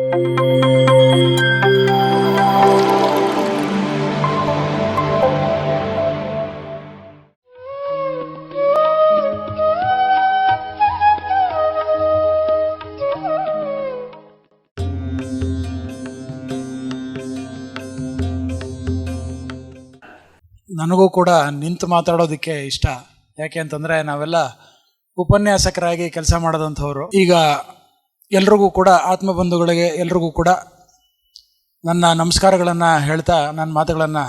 ನನಗೂ ಕೂಡ ನಿಂತು ಮಾತಾಡೋದಕ್ಕೆ ಇಷ್ಟ. ಯಾಕೆ ಅಂತಂದರೆ ನಾವೆಲ್ಲ ಉಪನ್ಯಾಸಕರಾಗಿ ಕೆಲಸ ಮಾಡೋದಂಥವ್ರು. ಈಗ ಎಲ್ರಿಗೂ ಕೂಡ ಆತ್ಮಬಂಧುಗಳಿಗೆ ಎಲ್ರಿಗೂ ಕೂಡ ನನ್ನ ನಮಸ್ಕಾರಗಳನ್ನು ಹೇಳ್ತಾ ನನ್ನ ಮಾತುಗಳನ್ನು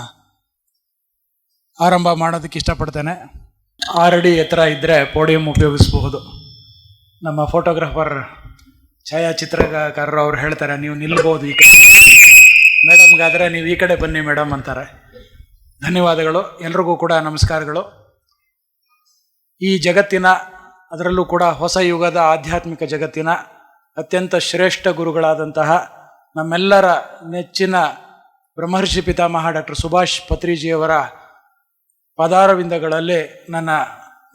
ಆರಂಭ ಮಾಡೋದಕ್ಕೆ ಇಷ್ಟಪಡ್ತೇನೆ. 6 ಅಡಿ ಎತ್ತರ ಇದ್ದರೆ ಪೋಡಿಯಂ ಉಪಯೋಗಿಸಬಹುದು. ನಮ್ಮ ಫೋಟೋಗ್ರಾಫರ್ ಛಾಯಾಚಿತ್ರಕಾರರು ಅವ್ರು ಹೇಳ್ತಾರೆ, ನೀವು ನಿಲ್ಬೋದು ಈ ಕಡೆ, ಮೇಡಮ್ಗಾದರೆ ನೀವು ಈ ಕಡೆ ಬನ್ನಿ ಮೇಡಮ್ ಅಂತಾರೆ. ಧನ್ಯವಾದಗಳು. ಎಲ್ರಿಗೂ ಕೂಡ ನಮಸ್ಕಾರಗಳು. ಈ ಜಗತ್ತಿನ, ಅದರಲ್ಲೂ ಕೂಡ ಹೊಸ ಯುಗದ ಆಧ್ಯಾತ್ಮಿಕ ಜಗತ್ತಿನ ಅತ್ಯಂತ ಶ್ರೇಷ್ಠ ಗುರುಗಳಾದಂತಹ ನಮ್ಮೆಲ್ಲರ ನೆಚ್ಚಿನ ಬ್ರಹ್ಮರ್ಷಿ ಪಿತಾಮಹ ಡಾಕ್ಟರ್ ಸುಭಾಷ್ ಪತ್ರಿಜಿಯವರ ಪಾದಾರವಿಂದಗಳಲ್ಲಿ ನನ್ನ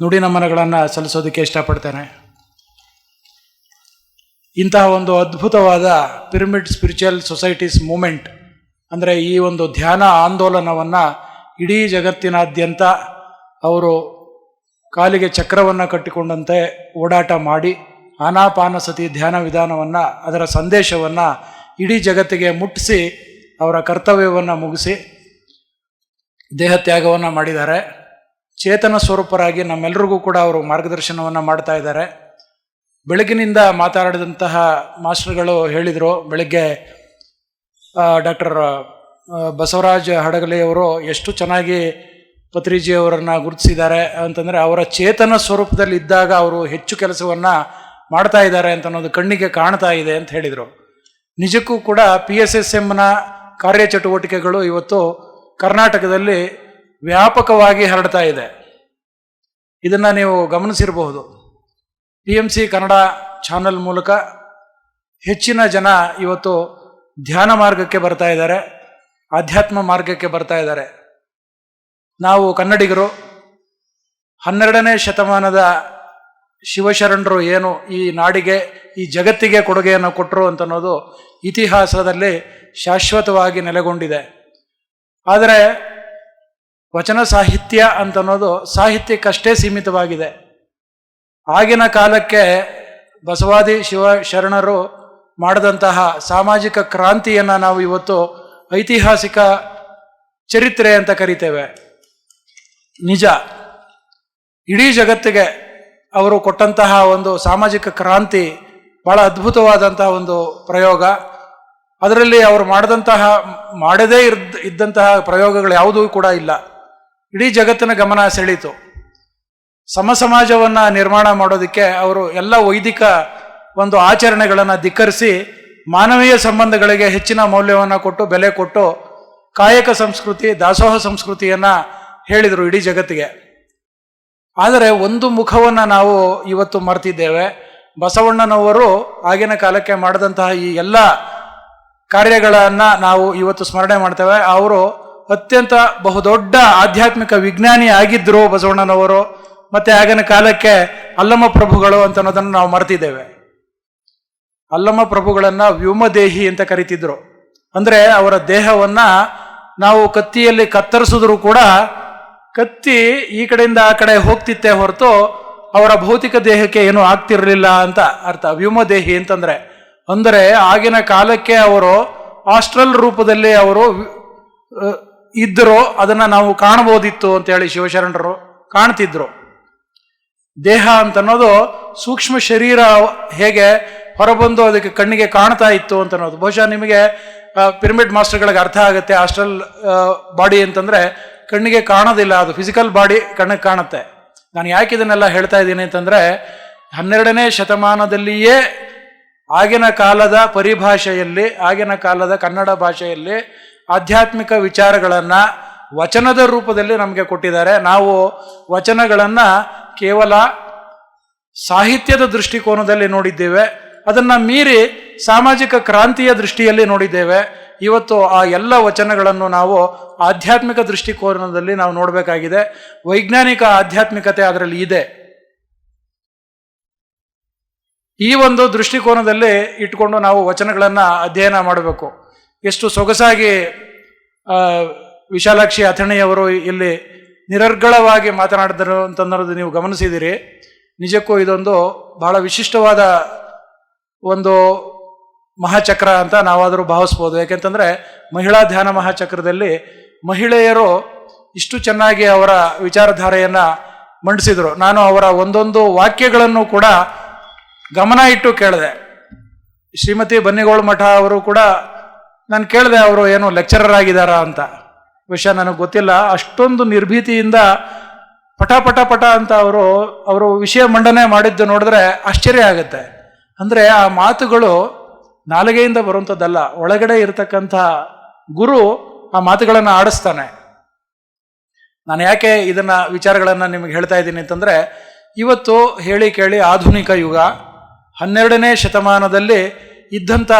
ನುಡಿ ನಮನಗಳನ್ನು ಸಲ್ಲಿಸೋದಕ್ಕೆ ಇಷ್ಟಪಡ್ತೇನೆ. ಇಂತಹ ಒಂದು ಅದ್ಭುತವಾದ ಪಿರಮಿಡ್ ಸ್ಪಿರಿಚುವಲ್ ಸೊಸೈಟೀಸ್ ಮೂಮೆಂಟ್, ಅಂದರೆ ಈ ಒಂದು ಧ್ಯಾನ ಆಂದೋಲನವನ್ನು ಇಡೀ ಜಗತ್ತಿನಾದ್ಯಂತ ಅವರು ಕಾಲಿಗೆ ಚಕ್ರವನ್ನು ಕಟ್ಟಿಕೊಂಡಂತೆ ಓಡಾಟ ಮಾಡಿ ಆನಾಪಾನಸತಿ ಧ್ಯಾನ ವಿಧಾನವನ್ನು, ಅದರ ಸಂದೇಶವನ್ನು ಇಡೀ ಜಗತ್ತಿಗೆ ಮುಟ್ಟಿಸಿ ಅವರ ಕರ್ತವ್ಯವನ್ನು ಮುಗಿಸಿ ದೇಹತ್ಯಾಗವನ್ನು ಮಾಡಿದ್ದಾರೆ. ಚೇತನ ಸ್ವರೂಪರಾಗಿ ನಮ್ಮೆಲ್ಲರಿಗೂ ಕೂಡ ಅವರು ಮಾರ್ಗದರ್ಶನವನ್ನು ಮಾಡ್ತಾ ಇದ್ದಾರೆ. ಬೆಳಗಿನಿಂದ ಮಾತಾಡಿದಂತಹ ಮಾಸ್ಟರ್ಗಳು ಹೇಳಿದರು, ಬೆಳಗ್ಗೆ ಡಾಕ್ಟರ್ ಬಸವರಾಜ್ ಹಡಗಲಿಯವರು ಎಷ್ಟು ಚೆನ್ನಾಗಿ ಪತ್ರಿಜಿಯವರನ್ನು ಗುರುತಿಸಿದ್ದಾರೆ ಅಂತಂದರೆ, ಅವರ ಚೇತನ ಸ್ವರೂಪದಲ್ಲಿ ಇದ್ದಾಗ ಅವರು ಹೆಚ್ಚು ಕೆಲಸವನ್ನು ಮಾಡ್ತಾ ಇದ್ದಾರೆ ಅಂತ ಅನ್ನೋದು ಕಣ್ಣಿಗೆ ಕಾಣ್ತಾ ಇದೆ ಅಂತ ಹೇಳಿದರು. ನಿಜಕ್ಕೂ ಕೂಡ PSSMನ ಕಾರ್ಯಚಟುವಟಿಕೆಗಳು ಇವತ್ತು ಕರ್ನಾಟಕದಲ್ಲಿ ವ್ಯಾಪಕವಾಗಿ ಹರಡ್ತಾ ಇದೆ. ಇದನ್ನು ನೀವು ಗಮನಿಸಿರಬಹುದು. PMC ಕನ್ನಡ ಚಾನಲ್ ಮೂಲಕ ಹೆಚ್ಚಿನ ಜನ ಇವತ್ತು ಧ್ಯಾನ ಮಾರ್ಗಕ್ಕೆ ಬರ್ತಾ ಇದ್ದಾರೆ, ಆಧ್ಯಾತ್ಮ ಮಾರ್ಗಕ್ಕೆ ಬರ್ತಾ ಇದ್ದಾರೆ. ನಾವು ಕನ್ನಡಿಗರು 12ನೇ ಶತಮಾನದ ಶಿವಶರಣರು ಏನು ಈ ನಾಡಿಗೆ, ಈ ಜಗತ್ತಿಗೆ ಕೊಡುಗೆಯನ್ನು ಕೊಟ್ಟರು ಅಂತನ್ನೋದು ಇತಿಹಾಸದಲ್ಲಿ ಶಾಶ್ವತವಾಗಿ ನೆಲೆಗೊಂಡಿದೆ. ಆದರೆ ವಚನ ಸಾಹಿತ್ಯ ಅಂತನ್ನೋದು ಸಾಹಿತ್ಯಕ್ಕಷ್ಟೇ ಸೀಮಿತವಾಗಿದೆ. ಆಗಿನ ಕಾಲಕ್ಕೆ ಬಸವಾದಿ ಶಿವಶರಣರು ಮಾಡಿದಂತಹ ಸಾಮಾಜಿಕ ಕ್ರಾಂತಿಯನ್ನು ನಾವು ಇವತ್ತು ಐತಿಹಾಸಿಕ ಚರಿತ್ರೆ ಅಂತ ಕರಿತೇವೆ. ನಿಜ, ಇಡೀ ಜಗತ್ತಿಗೆ ಅವರು ಕೊಟ್ಟಂತಹ ಒಂದು ಸಾಮಾಜಿಕ ಕ್ರಾಂತಿ ಭಾಳ ಅದ್ಭುತವಾದಂತಹ ಒಂದು ಪ್ರಯೋಗ. ಅದರಲ್ಲಿ ಅವರು ಮಾಡದೇ ಇದ್ದಂತಹ ಪ್ರಯೋಗಗಳು ಯಾವುದೂ ಕೂಡ ಇಲ್ಲ. ಇಡೀ ಜಗತ್ತಿನ ಗಮನ ಸೆಳೀತು. ಸಮಾಜವನ್ನು ನಿರ್ಮಾಣ ಮಾಡೋದಕ್ಕೆ ಅವರು ಎಲ್ಲ ವೈದಿಕ ಒಂದು ಆಚರಣೆಗಳನ್ನು ಧಿಕ್ಕರಿಸಿ ಮಾನವೀಯ ಸಂಬಂಧಗಳಿಗೆ ಹೆಚ್ಚಿನ ಮೌಲ್ಯವನ್ನು ಕೊಟ್ಟು, ಬೆಲೆ ಕೊಟ್ಟು, ಕಾಯಕ ಸಂಸ್ಕೃತಿ, ದಾಸೋಹ ಸಂಸ್ಕೃತಿಯನ್ನು ಹೇಳಿದರು ಇಡೀ ಜಗತ್ತಿಗೆ. ಆದರೆ ಒಂದು ಮುಖವನ್ನು ನಾವು ಇವತ್ತು ಮರ್ತಿದ್ದೇವೆ. ಬಸವಣ್ಣನವರು ಆಗಿನ ಕಾಲಕ್ಕೆ ಮಾಡಿದಂತಹ ಈ ಎಲ್ಲ ಕಾರ್ಯಗಳನ್ನು ನಾವು ಇವತ್ತು ಸ್ಮರಣೆ ಮಾಡ್ತೇವೆ. ಅವರು ಅತ್ಯಂತ ಬಹುದೊಡ್ಡ ಆಧ್ಯಾತ್ಮಿಕ ವಿಜ್ಞಾನಿ ಆಗಿದ್ದರು ಬಸವಣ್ಣನವರು. ಮತ್ತು ಆಗಿನ ಕಾಲಕ್ಕೆ ಅಲ್ಲಮ ಪ್ರಭುಗಳು ಅಂತ ಅನ್ನೋದನ್ನು ನಾವು ಮರ್ತಿದ್ದೇವೆ. ಅಲ್ಲಮ ಪ್ರಭುಗಳನ್ನು ವ್ಯೋಮದೇಹಿ ಅಂತ ಕರಿತಿದ್ರು. ಅಂದರೆ ಅವರ ದೇಹವನ್ನು ನಾವು ಕತ್ತಿಯಲ್ಲಿ ಕತ್ತರಿಸಿದ್ರು ಕೂಡ ಕತ್ತಿ ಈ ಕಡೆಯಿಂದ ಆ ಕಡೆ ಹೋಗ್ತಿತ್ತೆ ಹೊರತು ಅವರ ಭೌತಿಕ ದೇಹಕ್ಕೆ ಏನೂ ಆಗ್ತಿರಲಿಲ್ಲ ಅಂತ ಅರ್ಥ. ವ್ಯೋಮದೇಹಿ ಅಂತಂದರೆ ಅಂದರೆ ಆಗಿನ ಕಾಲಕ್ಕೆ ಅವರು ಆಸ್ಟ್ರಲ್ ರೂಪದಲ್ಲಿ ಅವರು ಇದ್ದರು. ಅದನ್ನು ನಾವು ಕಾಣಬಹುದಿತ್ತು ಅಂತೇಳಿ ಶಿವಶರಣರು ಕಾಣ್ತಿದ್ರು. ದೇಹ ಅಂತನ್ನೋದು ಸೂಕ್ಷ್ಮ ಶರೀರ ಹೇಗೆ ಹೊರಬಂದು ಅದಕ್ಕೆ ಕಣ್ಣಿಗೆ ಕಾಣ್ತಾ ಇತ್ತು ಅಂತ ಅನ್ನೋದು ಬಹುಶಃ ನಿಮಗೆ ಪಿರಮಿಡ್ ಮಾಸ್ಟರ್ಗಳಿಗೆ ಅರ್ಥ ಆಗುತ್ತೆ. ಆಸ್ಟ್ರಲ್ ಬಾಡಿ ಅಂತಂದರೆ ಕಣ್ಣಿಗೆ ಕಾಣೋದಿಲ್ಲ, ಅದು ಫಿಸಿಕಲ್ ಬಾಡಿ ಕಣ್ಣಿಗೆ ಕಾಣುತ್ತೆ. ನಾನು ಯಾಕೆ ಇದನ್ನೆಲ್ಲ ಹೇಳ್ತಾ ಇದ್ದೀನಿ ಅಂತಂದರೆ, 12ನೇ ಶತಮಾನದಲ್ಲಿಯೇ ಆಗಿನ ಕಾಲದ ಪರಿಭಾಷೆಯಲ್ಲಿ, ಆಗಿನ ಕಾಲದ ಕನ್ನಡ ಭಾಷೆಯಲ್ಲಿ ಆಧ್ಯಾತ್ಮಿಕ ವಿಚಾರಗಳನ್ನು ವಚನದ ರೂಪದಲ್ಲಿ ನಮಗೆ ಕೊಟ್ಟಿದ್ದಾರೆ. ನಾವು ವಚನಗಳನ್ನು ಕೇವಲ ಸಾಹಿತ್ಯದ ದೃಷ್ಟಿಕೋನದಲ್ಲಿ ನೋಡಿದ್ದೇವೆ, ಅದನ್ನು ಮೀರಿ ಸಾಮಾಜಿಕ ಕ್ರಾಂತಿಯ ದೃಷ್ಟಿಯಲ್ಲಿ ನೋಡಿದ್ದೇವೆ. ಇವತ್ತು ಆ ಎಲ್ಲ ವಚನಗಳನ್ನು ನಾವು ಆಧ್ಯಾತ್ಮಿಕ ದೃಷ್ಟಿಕೋನದಲ್ಲಿ ನಾವು ನೋಡಬೇಕಾಗಿದೆ. ವೈಜ್ಞಾನಿಕ ಆಧ್ಯಾತ್ಮಿಕತೆ ಅದರಲ್ಲಿ ಇದೆ. ಈ ಒಂದು ದೃಷ್ಟಿಕೋನದಲ್ಲಿ ಇಟ್ಕೊಂಡು ನಾವು ವಚನಗಳನ್ನು ಅಧ್ಯಯನ ಮಾಡಬೇಕು. ಎಷ್ಟು ಸೊಗಸಾಗಿ ವಿಶಾಲಾಕ್ಷಿ ಅಥಣಿಯವರು ಇಲ್ಲಿ ನಿರರ್ಗಳವಾಗಿ ಮಾತನಾಡಿದರು ಅಂತನ್ನೋದು ನೀವು ಗಮನಿಸಿದಿರಿ. ನಿಜಕ್ಕೂ ಇದೊಂದು ಬಹಳ ವಿಶಿಷ್ಟವಾದ ಒಂದು ಮಹಾಚಕ್ರ ಅಂತ ನಾವಾದರೂ ಭಾವಿಸ್ಬೋದು. ಯಾಕೆಂತಂದರೆ ಮಹಿಳಾ ಧ್ಯಾನ ಮಹಾಚಕ್ರದಲ್ಲಿ ಮಹಿಳೆಯರು ಇಷ್ಟು ಚೆನ್ನಾಗಿ ಅವರ ವಿಚಾರಧಾರೆಯನ್ನು ಮಂಡಿಸಿದರು. ನಾನು ಅವರ ಒಂದೊಂದು ವಾಕ್ಯಗಳನ್ನು ಕೂಡ ಗಮನ ಇಟ್ಟು ಕೇಳಿದೆ. ಶ್ರೀಮತಿ ಬನ್ನಿಗೋಳ ಮಠ ಅವರು ಕೂಡ ನಾನು ಕೇಳಿದೆ, ಅವರು ಏನು ಲೆಕ್ಚರರ್ ಆಗಿದ್ದಾರಾ ಅಂತ. ವಿಷಯ ನನಗೆ ಗೊತ್ತಿಲ್ಲ. ಅಷ್ಟೊಂದು ನಿರ್ಭೀತಿಯಿಂದ ಪಟ ಪಟ ಪಟ ಅಂತ ಅವರು ವಿಷಯ ಮಂಡನೆ ಮಾಡಿದ್ದು ನೋಡಿದ್ರೆ ಆಶ್ಚರ್ಯ ಆಗುತ್ತೆ. ಅಂದರೆ ಆ ಮಾತುಗಳು ನಾಲಿಗೆಯಿಂದ ಬರುವಂಥದ್ದಲ್ಲ, ಒಳಗಡೆ ಇರತಕ್ಕಂಥ ಗುರು ಆ ಮಾತುಗಳನ್ನು ಆಡಿಸ್ತಾನೆ. ನಾನು ಯಾಕೆ ಇದನ್ನು ವಿಚಾರಗಳನ್ನು ನಿಮಗೆ ಹೇಳ್ತಾ ಇದ್ದೀನಿ ಅಂತಂದರೆ, ಇವತ್ತು ಹೇಳಿ ಕೇಳಿ ಆಧುನಿಕ ಯುಗ 12ನೇ ಶತಮಾನದಲ್ಲಿ ಇದ್ದಂಥ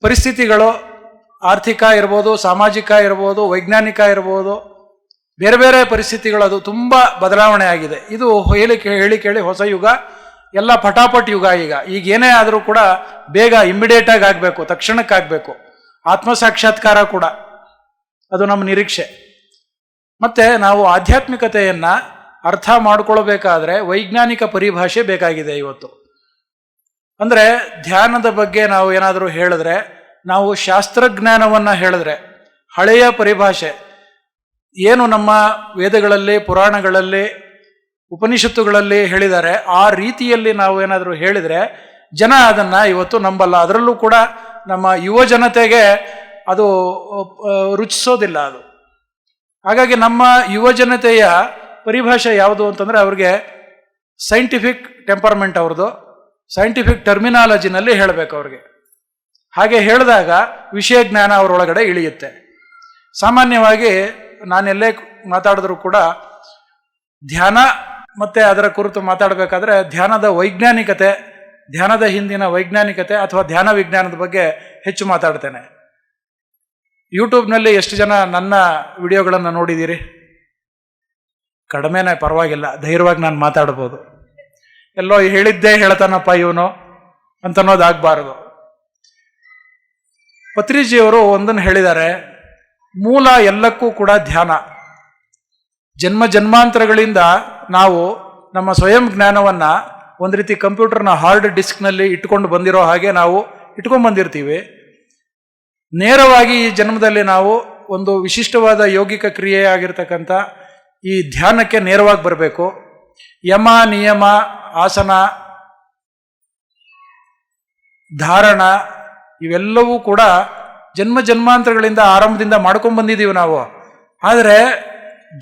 ಪರಿಸ್ಥಿತಿಗಳು, ಆರ್ಥಿಕ ಇರ್ಬೋದು, ಸಾಮಾಜಿಕ ಇರ್ಬೋದು, ವೈಜ್ಞಾನಿಕ ಇರ್ಬೋದು, ಬೇರೆ ಬೇರೆ ಪರಿಸ್ಥಿತಿಗಳು ಅದು ತುಂಬ ಬದಲಾವಣೆ ಆಗಿದೆ. ಇದು ಹೇಳಿ ಕೇಳಿ ಹೊಸ ಯುಗ, ಎಲ್ಲ ಪಟಾಪಟ್ ಯುಗ. ಈಗ ಏನೇ ಆದರೂ ಕೂಡ ಬೇಗ ಇಮ್ಮಿಡಿಯೇಟಾಗಿ ಆಗಬೇಕು, ತಕ್ಷಣಕ್ಕಾಗಬೇಕು. ಆತ್ಮಸಾಕ್ಷಾತ್ಕಾರ ಕೂಡ ಅದು ನಮ್ಮ ನಿರೀಕ್ಷೆ. ಮತ್ತು ನಾವು ಆಧ್ಯಾತ್ಮಿಕತೆಯನ್ನು ಅರ್ಥ ಮಾಡಿಕೊಳ್ಬೇಕಾದ್ರೆ ವೈಜ್ಞಾನಿಕ ಪರಿಭಾಷೆ ಬೇಕಾಗಿದೆ ಇವತ್ತು. ಅಂದರೆ ಧ್ಯಾನದ ಬಗ್ಗೆ ನಾವು ಏನಾದರೂ ಹೇಳಿದ್ರೆ, ನಾವು ಶಾಸ್ತ್ರಜ್ಞಾನವನ್ನು ಹೇಳಿದ್ರೆ, ಹಳೆಯ ಪರಿಭಾಷೆ ಏನು ನಮ್ಮ ವೇದಗಳಲ್ಲಿ, ಪುರಾಣಗಳಲ್ಲಿ, ಉಪನಿಷತ್ತುಗಳಲ್ಲಿ ಹೇಳಿದ್ದಾರೆ, ಆ ರೀತಿಯಲ್ಲಿ ನಾವು ಏನಾದರೂ ಹೇಳಿದರೆ ಜನ ಅದನ್ನು ಇವತ್ತು ನಂಬಲ್ಲ. ಅದರಲ್ಲೂ ಕೂಡ ನಮ್ಮ ಯುವ ಜನತೆಗೆ ಅದು ರುಚಿಸೋದಿಲ್ಲ ಅದು. ಹಾಗಾಗಿ ನಮ್ಮ ಯುವ ಜನತೆಯ ಪರಿಭಾಷೆ ಯಾವುದು ಅಂತಂದರೆ, ಅವ್ರಿಗೆ ಸೈಂಟಿಫಿಕ್ ಟೆಂಪರ್ಮೆಂಟ್, ಅವ್ರದ್ದು ಸೈಂಟಿಫಿಕ್ ಟರ್ಮಿನಾಲಜಿನಲ್ಲಿ ಹೇಳಬೇಕು ಅವ್ರಿಗೆ. ಹಾಗೆ ಹೇಳಿದಾಗ ವಿಷಯ ಜ್ಞಾನ ಅವರೊಳಗಡೆ ಇಳಿಯುತ್ತೆ. ಸಾಮಾನ್ಯವಾಗಿ ನಾನೆಲ್ಲೇ ಮಾತಾಡಿದ್ರು ಕೂಡ ಧ್ಯಾನ ಮತ್ತು ಅದರ ಕುರಿತು ಮಾತಾಡಬೇಕಾದ್ರೆ ಧ್ಯಾನದ ವೈಜ್ಞಾನಿಕತೆ, ಧ್ಯಾನದ ಹಿಂದಿನ ವೈಜ್ಞಾನಿಕತೆ ಅಥವಾ ಧ್ಯಾನ ವಿಜ್ಞಾನದ ಬಗ್ಗೆ ಹೆಚ್ಚು ಮಾತಾಡ್ತೇನೆ. ಯೂಟ್ಯೂಬ್ನಲ್ಲಿ ಎಷ್ಟು ಜನ ನನ್ನ ವಿಡಿಯೋಗಳನ್ನು ನೋಡಿದ್ದೀರಿ? ಕಡಿಮೆನೇ, ಪರವಾಗಿಲ್ಲ, ಧೈರ್ಯವಾಗಿ ನಾನು ಮಾತಾಡ್ಬೋದು. ಎಲ್ಲೋ ಹೇಳಿದ್ದೇ ಹೇಳ್ತಾನಪ್ಪ ಇವನು ಅಂತನ್ನೋದಾಗಬಾರ್ದು. ಪತ್ರಿಜಿಯವರು ಒಂದನ್ನು ಹೇಳಿದ್ದಾರೆ, ಮೂಲ ಎಲ್ಲಕ್ಕೂ ಕೂಡ ಧ್ಯಾನ. ಜನ್ಮ ಜನ್ಮಾಂತರಗಳಿಂದ ನಾವು ನಮ್ಮ ಸ್ವಯಂ ಜ್ಞಾನವನ್ನು ಒಂದು ರೀತಿ ಕಂಪ್ಯೂಟರ್ನ ಹಾರ್ಡ್ ಡಿಸ್ಕ್ನಲ್ಲಿ ಇಟ್ಕೊಂಡು ಬಂದಿರೋ ಹಾಗೆ ನಾವು ಇಟ್ಕೊಂಡು ಬಂದಿರ್ತೀವಿ. ನೇರವಾಗಿ ಈ ಜನ್ಮದಲ್ಲಿ ನಾವು ಒಂದು ವಿಶಿಷ್ಟವಾದ ಯೌಗಿಕ ಕ್ರಿಯೆ ಆಗಿರ್ತಕ್ಕಂಥ ಈ ಧ್ಯಾನಕ್ಕೆ ನೇರವಾಗಿ ಬರಬೇಕು. ಯಮ, ನಿಯಮ, ಆಸನ, ಧಾರಣ ಇವೆಲ್ಲವೂ ಕೂಡ ಜನ್ಮ ಜನ್ಮಾಂತರಗಳಿಂದ ಆರಂಭದಿಂದ ಮಾಡ್ಕೊಂಡ್ಬಂದಿದ್ದೀವಿ ನಾವು. ಆದರೆ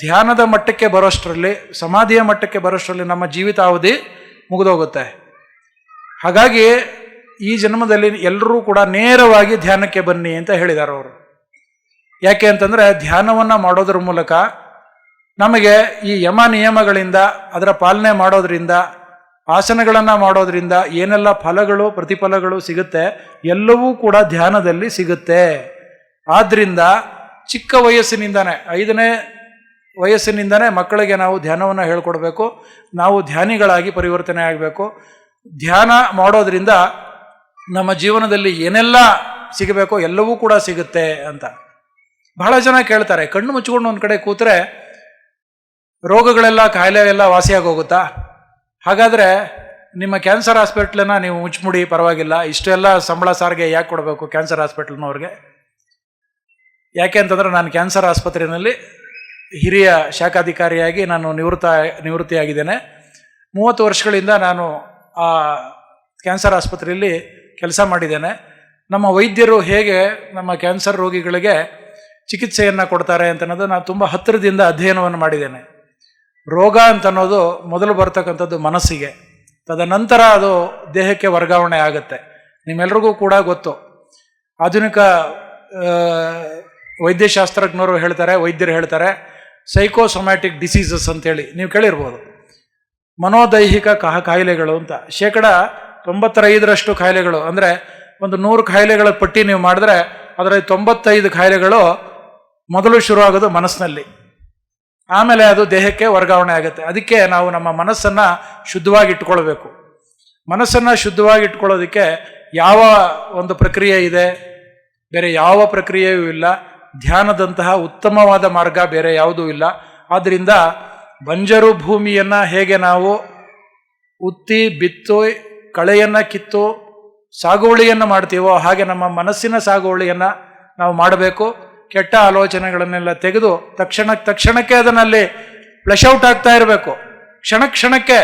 ಧ್ಯಾನದ ಮಟ್ಟಕ್ಕೆ ಬರೋಷ್ಟರಲ್ಲಿ, ಸಮಾಧಿಯ ಮಟ್ಟಕ್ಕೆ ಬರೋಷ್ಟರಲ್ಲಿ ನಮ್ಮ ಜೀವಿತಾವಧಿ ಮುಗಿದೋಗುತ್ತೆ. ಹಾಗಾಗಿ ಈ ಜನ್ಮದಲ್ಲಿ ಎಲ್ಲರೂ ಕೂಡ ನೇರವಾಗಿ ಧ್ಯಾನಕ್ಕೆ ಬನ್ನಿ ಅಂತ ಹೇಳಿದ್ದಾರೆ ಅವರು. ಯಾಕೆ ಅಂತಂದರೆ, ಧ್ಯಾನವನ್ನು ಮಾಡೋದ್ರ ಮೂಲಕ ನಮಗೆ ಈ ಯಮ ನಿಯಮಗಳಿಂದ, ಅದರ ಪಾಲನೆ ಮಾಡೋದ್ರಿಂದ, ಆಸನಗಳನ್ನು ಮಾಡೋದ್ರಿಂದ ಏನೆಲ್ಲ ಫಲಗಳು, ಪ್ರತಿಫಲಗಳು ಸಿಗುತ್ತೆ, ಎಲ್ಲವೂ ಕೂಡ ಧ್ಯಾನದಲ್ಲಿ ಸಿಗುತ್ತೆ. ಆದ್ದರಿಂದ ಚಿಕ್ಕ ವಯಸ್ಸಿನಿಂದನೇ, 5ನೇ ವಯಸ್ಸಿನಿಂದನೇ ಮಕ್ಕಳಿಗೆ ನಾವು ಧ್ಯಾನವನ್ನು ಹೇಳ್ಕೊಡ್ಬೇಕು. ನಾವು ಧ್ಯಾನಿಗಳಾಗಿ ಪರಿವರ್ತನೆ ಆಗಬೇಕು. ಧ್ಯಾನ ಮಾಡೋದ್ರಿಂದ ನಮ್ಮ ಜೀವನದಲ್ಲಿ ಏನೆಲ್ಲ ಸಿಗಬೇಕೋ ಎಲ್ಲವೂ ಕೂಡ ಸಿಗುತ್ತೆ ಅಂತ. ಬಹಳ ಜನ ಕೇಳ್ತಾರೆ, ಕಣ್ಣು ಮುಚ್ಕೊಂಡು ಒಂದು ಕಡೆ ಕೂತ್ರೆ ರೋಗಗಳೆಲ್ಲ, ಕಾಯಿಲೆ ಎಲ್ಲ ವಾಸಿಯಾಗಿ ಹೋಗುತ್ತಾ? ಹಾಗಾದರೆ ನಿಮ್ಮ ಕ್ಯಾನ್ಸರ್ ಹಾಸ್ಪಿಟ್ಲನ್ನ ನೀವು ಮುಚ್ಚಿಬಿಡಿ, ಪರವಾಗಿಲ್ಲ, ಇಷ್ಟೆಲ್ಲ ಸಂಬಳ ಸಾರಿಗೆ ಯಾಕೆ ಕೊಡಬೇಕು ಕ್ಯಾನ್ಸರ್ ಹಾಸ್ಪಿಟ್ಲ್ನವ್ರಿಗೆ? ಯಾಕೆ ಅಂತಂದರೆ, ನಾನು ಕ್ಯಾನ್ಸರ್ ಆಸ್ಪತ್ರೆಯಲ್ಲಿ ಹಿರಿಯ ಶಾಖಾಧಿಕಾರಿಯಾಗಿ ನಾನು ನಿವೃತ್ತಿಯಾಗಿದ್ದೇನೆ. 30 ವರ್ಷಗಳಿಂದ ನಾನು ಆ ಕ್ಯಾನ್ಸರ್ ಆಸ್ಪತ್ರೆಯಲ್ಲಿ ಕೆಲಸ ಮಾಡಿದ್ದೇನೆ. ನಮ್ಮ ವೈದ್ಯರು ಹೇಗೆ ನಮ್ಮ ಕ್ಯಾನ್ಸರ್ ರೋಗಿಗಳಿಗೆ ಚಿಕಿತ್ಸೆಯನ್ನು ಕೊಡ್ತಾರೆ ಅಂತನ್ನೋದು ನಾನು ತುಂಬ ಹತ್ತಿರದಿಂದ ಅಧ್ಯಯನವನ್ನು ಮಾಡಿದ್ದೇನೆ. ರೋಗ ಅಂತನ್ನೋದು ಮೊದಲು ಬರ್ತಕ್ಕಂಥದ್ದು ಮನಸ್ಸಿಗೆ, ತದನಂತರ ಅದು ದೇಹಕ್ಕೆ ವರ್ಗಾವಣೆ ಆಗುತ್ತೆ. ನಿಮ್ಮೆಲ್ರಿಗೂ ಕೂಡ ಗೊತ್ತು, ಆಧುನಿಕ ವೈದ್ಯಶಾಸ್ತ್ರಜ್ಞರು ಹೇಳ್ತಾರೆ, ವೈದ್ಯರು ಹೇಳ್ತಾರೆ, ಸೈಕೋಸೊಮ್ಯಾಟಿಕ್ ಡಿಸೀಸಸ್ ಅಂತೇಳಿ ನೀವು ಕೇಳಿರ್ಬೋದು. ಮನೋದೈಹಿಕ ಕಾಯಿಲೆಗಳು ಅಂತ. 95% ಕಾಯಿಲೆಗಳು, ಅಂದರೆ ಒಂದು 100 ಕಾಯಿಲೆಗಳ ಪಟ್ಟಿ ನೀವು ಮಾಡಿದ್ರೆ ಅದರಲ್ಲಿ 95 ಕಾಯಿಲೆಗಳು ಮೊದಲು ಶುರುವಾಗೋದು ಮನಸ್ಸಿನಲ್ಲಿ. ಆಮೇಲೆ ಅದು ದೇಹಕ್ಕೆ ವರ್ಗಾವಣೆ ಆಗುತ್ತೆ. ಅದಕ್ಕೆ ನಾವು ನಮ್ಮ ಮನಸ್ಸನ್ನು ಶುದ್ಧವಾಗಿ ಇಟ್ಕೊಳ್ಬೇಕು. ಮನಸ್ಸನ್ನು ಶುದ್ಧವಾಗಿ ಇಟ್ಕೊಳ್ಳೋದಕ್ಕೆ ಯಾವ ಒಂದು ಪ್ರಕ್ರಿಯೆ ಇದೆ? ಬೇರೆ ಯಾವ ಪ್ರಕ್ರಿಯೆಯೂ ಇಲ್ಲ. ಧ್ಯಾನದಂತಹ ಉತ್ತಮವಾದ ಮಾರ್ಗ ಬೇರೆ ಯಾವುದೂ ಇಲ್ಲ. ಆದ್ದರಿಂದ ಬಂಜರು ಭೂಮಿಯನ್ನು ಹೇಗೆ ನಾವು ಉತ್ತಿ ಬಿತ್ತು ಕಳೆಯನ್ನು ಕಿತ್ತು ಸಾಗುವಳಿಯನ್ನು ಮಾಡ್ತೀವೋ ಹಾಗೆ ನಮ್ಮ ಮನಸ್ಸಿನ ಸಾಗುವಳಿಯನ್ನು ನಾವು ಮಾಡಬೇಕು. ಕೆಟ್ಟ ಆಲೋಚನೆಗಳನ್ನೆಲ್ಲ ತೆಗೆದು ತಕ್ಷಣಕ್ಕೆ ಅದನ್ನಲ್ಲಿ ಫ್ಲೆಶ್ ಔಟ್ ಆಗ್ತಾ ಇರಬೇಕು. ಕ್ಷಣಕ್ಕೆ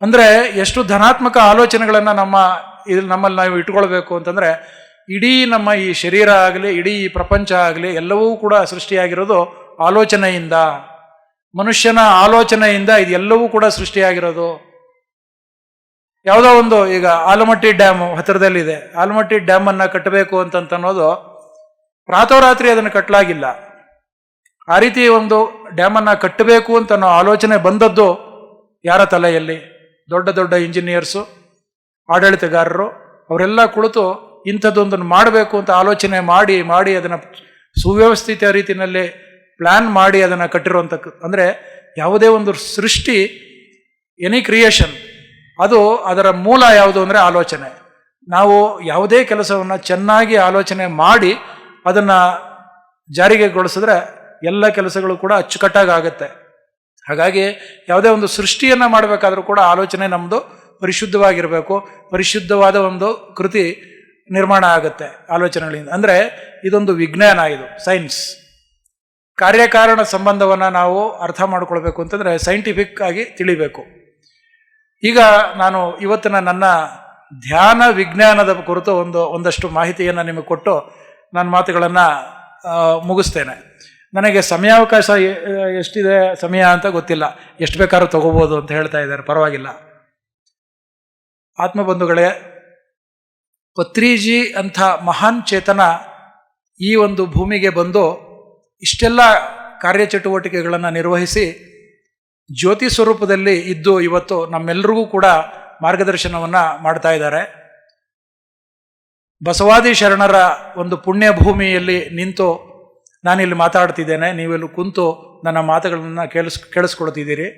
ಅಂದರೆ ಎಷ್ಟು ಧನಾತ್ಮಕ ಆಲೋಚನೆಗಳನ್ನು ನಮ್ಮಲ್ಲಿ ನಾವು ಇಟ್ಕೊಳ್ಬೇಕು ಅಂತಂದರೆ, ಇಡೀ ನಮ್ಮ ಈ ಶರೀರ ಆಗಲಿ, ಇಡೀ ಈ ಪ್ರಪಂಚ ಆಗಲಿ ಎಲ್ಲವೂ ಕೂಡ ಸೃಷ್ಟಿಯಾಗಿರೋದು ಆಲೋಚನೆಯಿಂದ. ಮನುಷ್ಯನ ಆಲೋಚನೆಯಿಂದ ಇದೆಲ್ಲವೂ ಕೂಡ ಸೃಷ್ಟಿಯಾಗಿರೋದು. ಯಾವುದೋ ಒಂದು, ಈಗ ಆಲಮಟ್ಟಿ ಡ್ಯಾಮು ಹತ್ತಿರದಲ್ಲಿದೆ, ಆಲಮಟ್ಟಿ ಡ್ಯಾಮನ್ನು ಕಟ್ಟಬೇಕು ಅನ್ನೋದು ರಾತ್ರೋರಾತ್ರಿ ಅದನ್ನು ಕಟ್ಟಲಾಗಿಲ್ಲ. ಆ ರೀತಿ ಒಂದು ಡ್ಯಾಮನ್ನು ಕಟ್ಟಬೇಕು ಅಂತ ಆಲೋಚನೆ ಬಂದದ್ದು ಯಾರ ತಲೆಯಲ್ಲಿ? ದೊಡ್ಡ ದೊಡ್ಡ ಇಂಜಿನಿಯರ್ಸು, ಆಡಳಿತಗಾರರು, ಅವರೆಲ್ಲ ಕುಳಿತು ಇಂಥದ್ದೊಂದನ್ನು ಮಾಡಬೇಕು ಅಂತ ಆಲೋಚನೆ ಮಾಡಿ ಅದನ್ನು ಸುವ್ಯವಸ್ಥಿತ ರೀತಿಯಲ್ಲಿ ಪ್ಲ್ಯಾನ್ ಮಾಡಿ ಅದನ್ನು ಕಟ್ಟಿರುವಂಥ. ಅಂದರೆ ಯಾವುದೇ ಒಂದು ಸೃಷ್ಟಿ, ಎನಿ ಕ್ರಿಯೇಷನ್, ಅದು ಅದರ ಮೂಲ ಯಾವುದು ಅಂದರೆ ಆಲೋಚನೆ. ನಾವು ಯಾವುದೇ ಕೆಲಸವನ್ನು ಚೆನ್ನಾಗಿ ಆಲೋಚನೆ ಮಾಡಿ ಅದನ್ನು ಜಾರಿಗೆಗೊಳಿಸಿದ್ರೆ ಎಲ್ಲ ಕೆಲಸಗಳು ಕೂಡ ಅಚ್ಚುಕಟ್ಟಾಗಿ ಆಗುತ್ತೆ. ಹಾಗಾಗಿ ಯಾವುದೇ ಒಂದು ಸೃಷ್ಟಿಯನ್ನು ಮಾಡಬೇಕಾದ್ರೂ ಕೂಡ ಆಲೋಚನೆ ನಮ್ಮದು ಪರಿಶುದ್ಧವಾಗಿರಬೇಕು. ಪರಿಶುದ್ಧವಾದ ಒಂದು ಕೃತಿ ನಿರ್ಮಾಣ ಆಗುತ್ತೆ ಆಲೋಚನೆಗಳಿಂದ. ಅಂದರೆ ಇದೊಂದು ವಿಜ್ಞಾನ, ಇದು ಸೈನ್ಸ್. ಕಾರ್ಯಕಾರಣ ಸಂಬಂಧವನ್ನು ನಾವು ಅರ್ಥ ಮಾಡ್ಕೊಳ್ಬೇಕು ಅಂತಂದರೆ ಸೈಂಟಿಫಿಕ್ ಆಗಿ ತಿಳಿಬೇಕು. ಈಗ ನಾನು ಇವತ್ತಿನ ನನ್ನ ಧ್ಯಾನ ವಿಜ್ಞಾನದ ಕುರಿತು ಒಂದಷ್ಟು ಮಾಹಿತಿಯನ್ನು ನಿಮಗೆ ಕೊಟ್ಟು ನನ್ನ ಮಾತುಗಳನ್ನು ಮುಗಿಸ್ತೇನೆ. ನನಗೆ ಸಮಯಾವಕಾಶ ಎಷ್ಟಿದೆ ಸಮಯ ಅಂತ ಗೊತ್ತಿಲ್ಲ, ಎಷ್ಟು ಬೇಕಾದ್ರೂ ತಗೋಬೋದು ಅಂತ ಹೇಳ್ತಾ ಇದ್ದಾರೆ, ಪರವಾಗಿಲ್ಲ. ಆತ್ಮಬಂಧುಗಳೇ, ಪತ್ರಿಜಿ ಅಂಥ ಮಹಾನ್ ಚೇತನ ಈ ಒಂದು ಭೂಮಿಗೆ ಬಂದು ಇಷ್ಟೆಲ್ಲ ಕಾರ್ಯಚಟುವಟಿಕೆಗಳನ್ನು ನಿರ್ವಹಿಸಿ ಜ್ಯೋತಿ ಸ್ವರೂಪದಲ್ಲಿ ಇದ್ದು ಇವತ್ತು ನಮ್ಮೆಲ್ಲರಿಗೂ ಕೂಡ ಮಾರ್ಗದರ್ಶನವನ್ನು ಮಾಡ್ತಾ ಇದ್ದಾರೆ. ಬಸವಾದಿ ಶರಣರ ಒಂದು ಪುಣ್ಯ ಭೂಮಿಯಲ್ಲಿ ನಿಂತು ನಾನಿಲ್ಲಿ ಮಾತಾಡ್ತಿದ್ದೇನೆ, ನೀವೆಲ್ಲೂ ಕುಂತು ನನ್ನ ಮಾತುಗಳನ್ನು ಕೇಳಿಸ್ಕೊಳ್ತಿದ್ದೀರಿ.